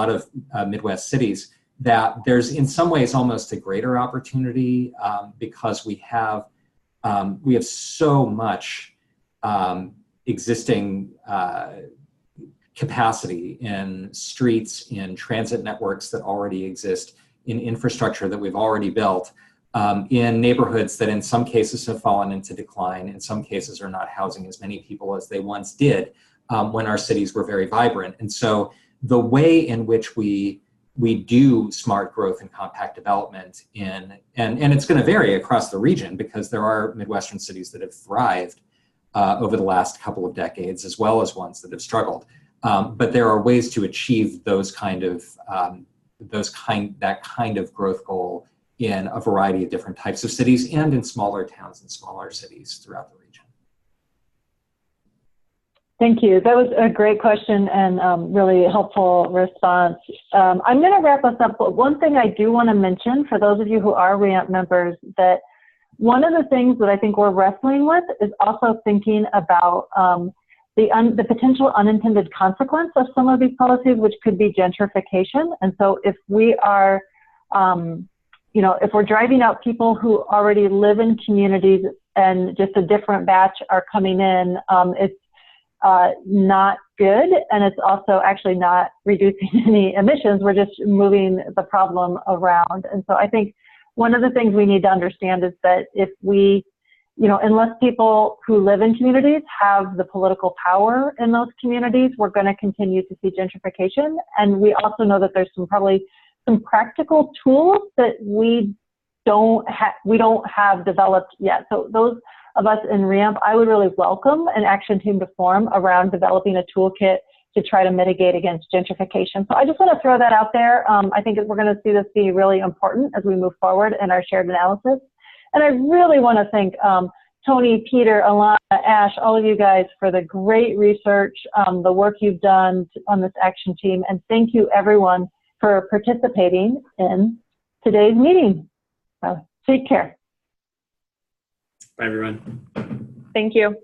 of Midwest cities, that there's in some ways almost a greater opportunity because we have so much existing capacity in streets, in transit networks that already exist, in infrastructure that we've already built, in neighborhoods that in some cases have fallen into decline, in some cases are not housing as many people as they once did when our cities were very vibrant. And so the way in which we do smart growth and compact development and it's going to vary across the region because there are Midwestern cities that have thrived over the last couple of decades, as well as ones that have struggled. But there are ways to achieve that kind of growth goal in a variety of different types of cities and in smaller towns and smaller cities throughout the region. Thank you. That was a great question and really helpful response. I'm going to wrap us up, but one thing I do want to mention for those of you who are RAMP members, that one of the things that I think we're wrestling with is also thinking about the potential unintended consequence of some of these policies, which could be gentrification. And so if we are, if we're driving out people who already live in communities and just a different batch are coming in, it's not good, and it's also actually not reducing any emissions. We're just moving the problem around. And so I think one of the things we need to understand is that if we, unless people who live in communities have the political power in those communities, we're going to continue to see gentrification. And we also know that there's probably some practical tools that we don't have developed yet. So those of us in RAMP, I would really welcome an action team to form around developing a toolkit to try to mitigate against gentrification. So I just want to throw that out there. I think we're going to see this be really important as we move forward in our shared analysis. And I really want to thank Tony, Peter, Alana, Ash, all of you guys for the great research, the work you've done on this action team. And thank you everyone for participating in today's meeting. Take care. Bye, everyone. Thank you.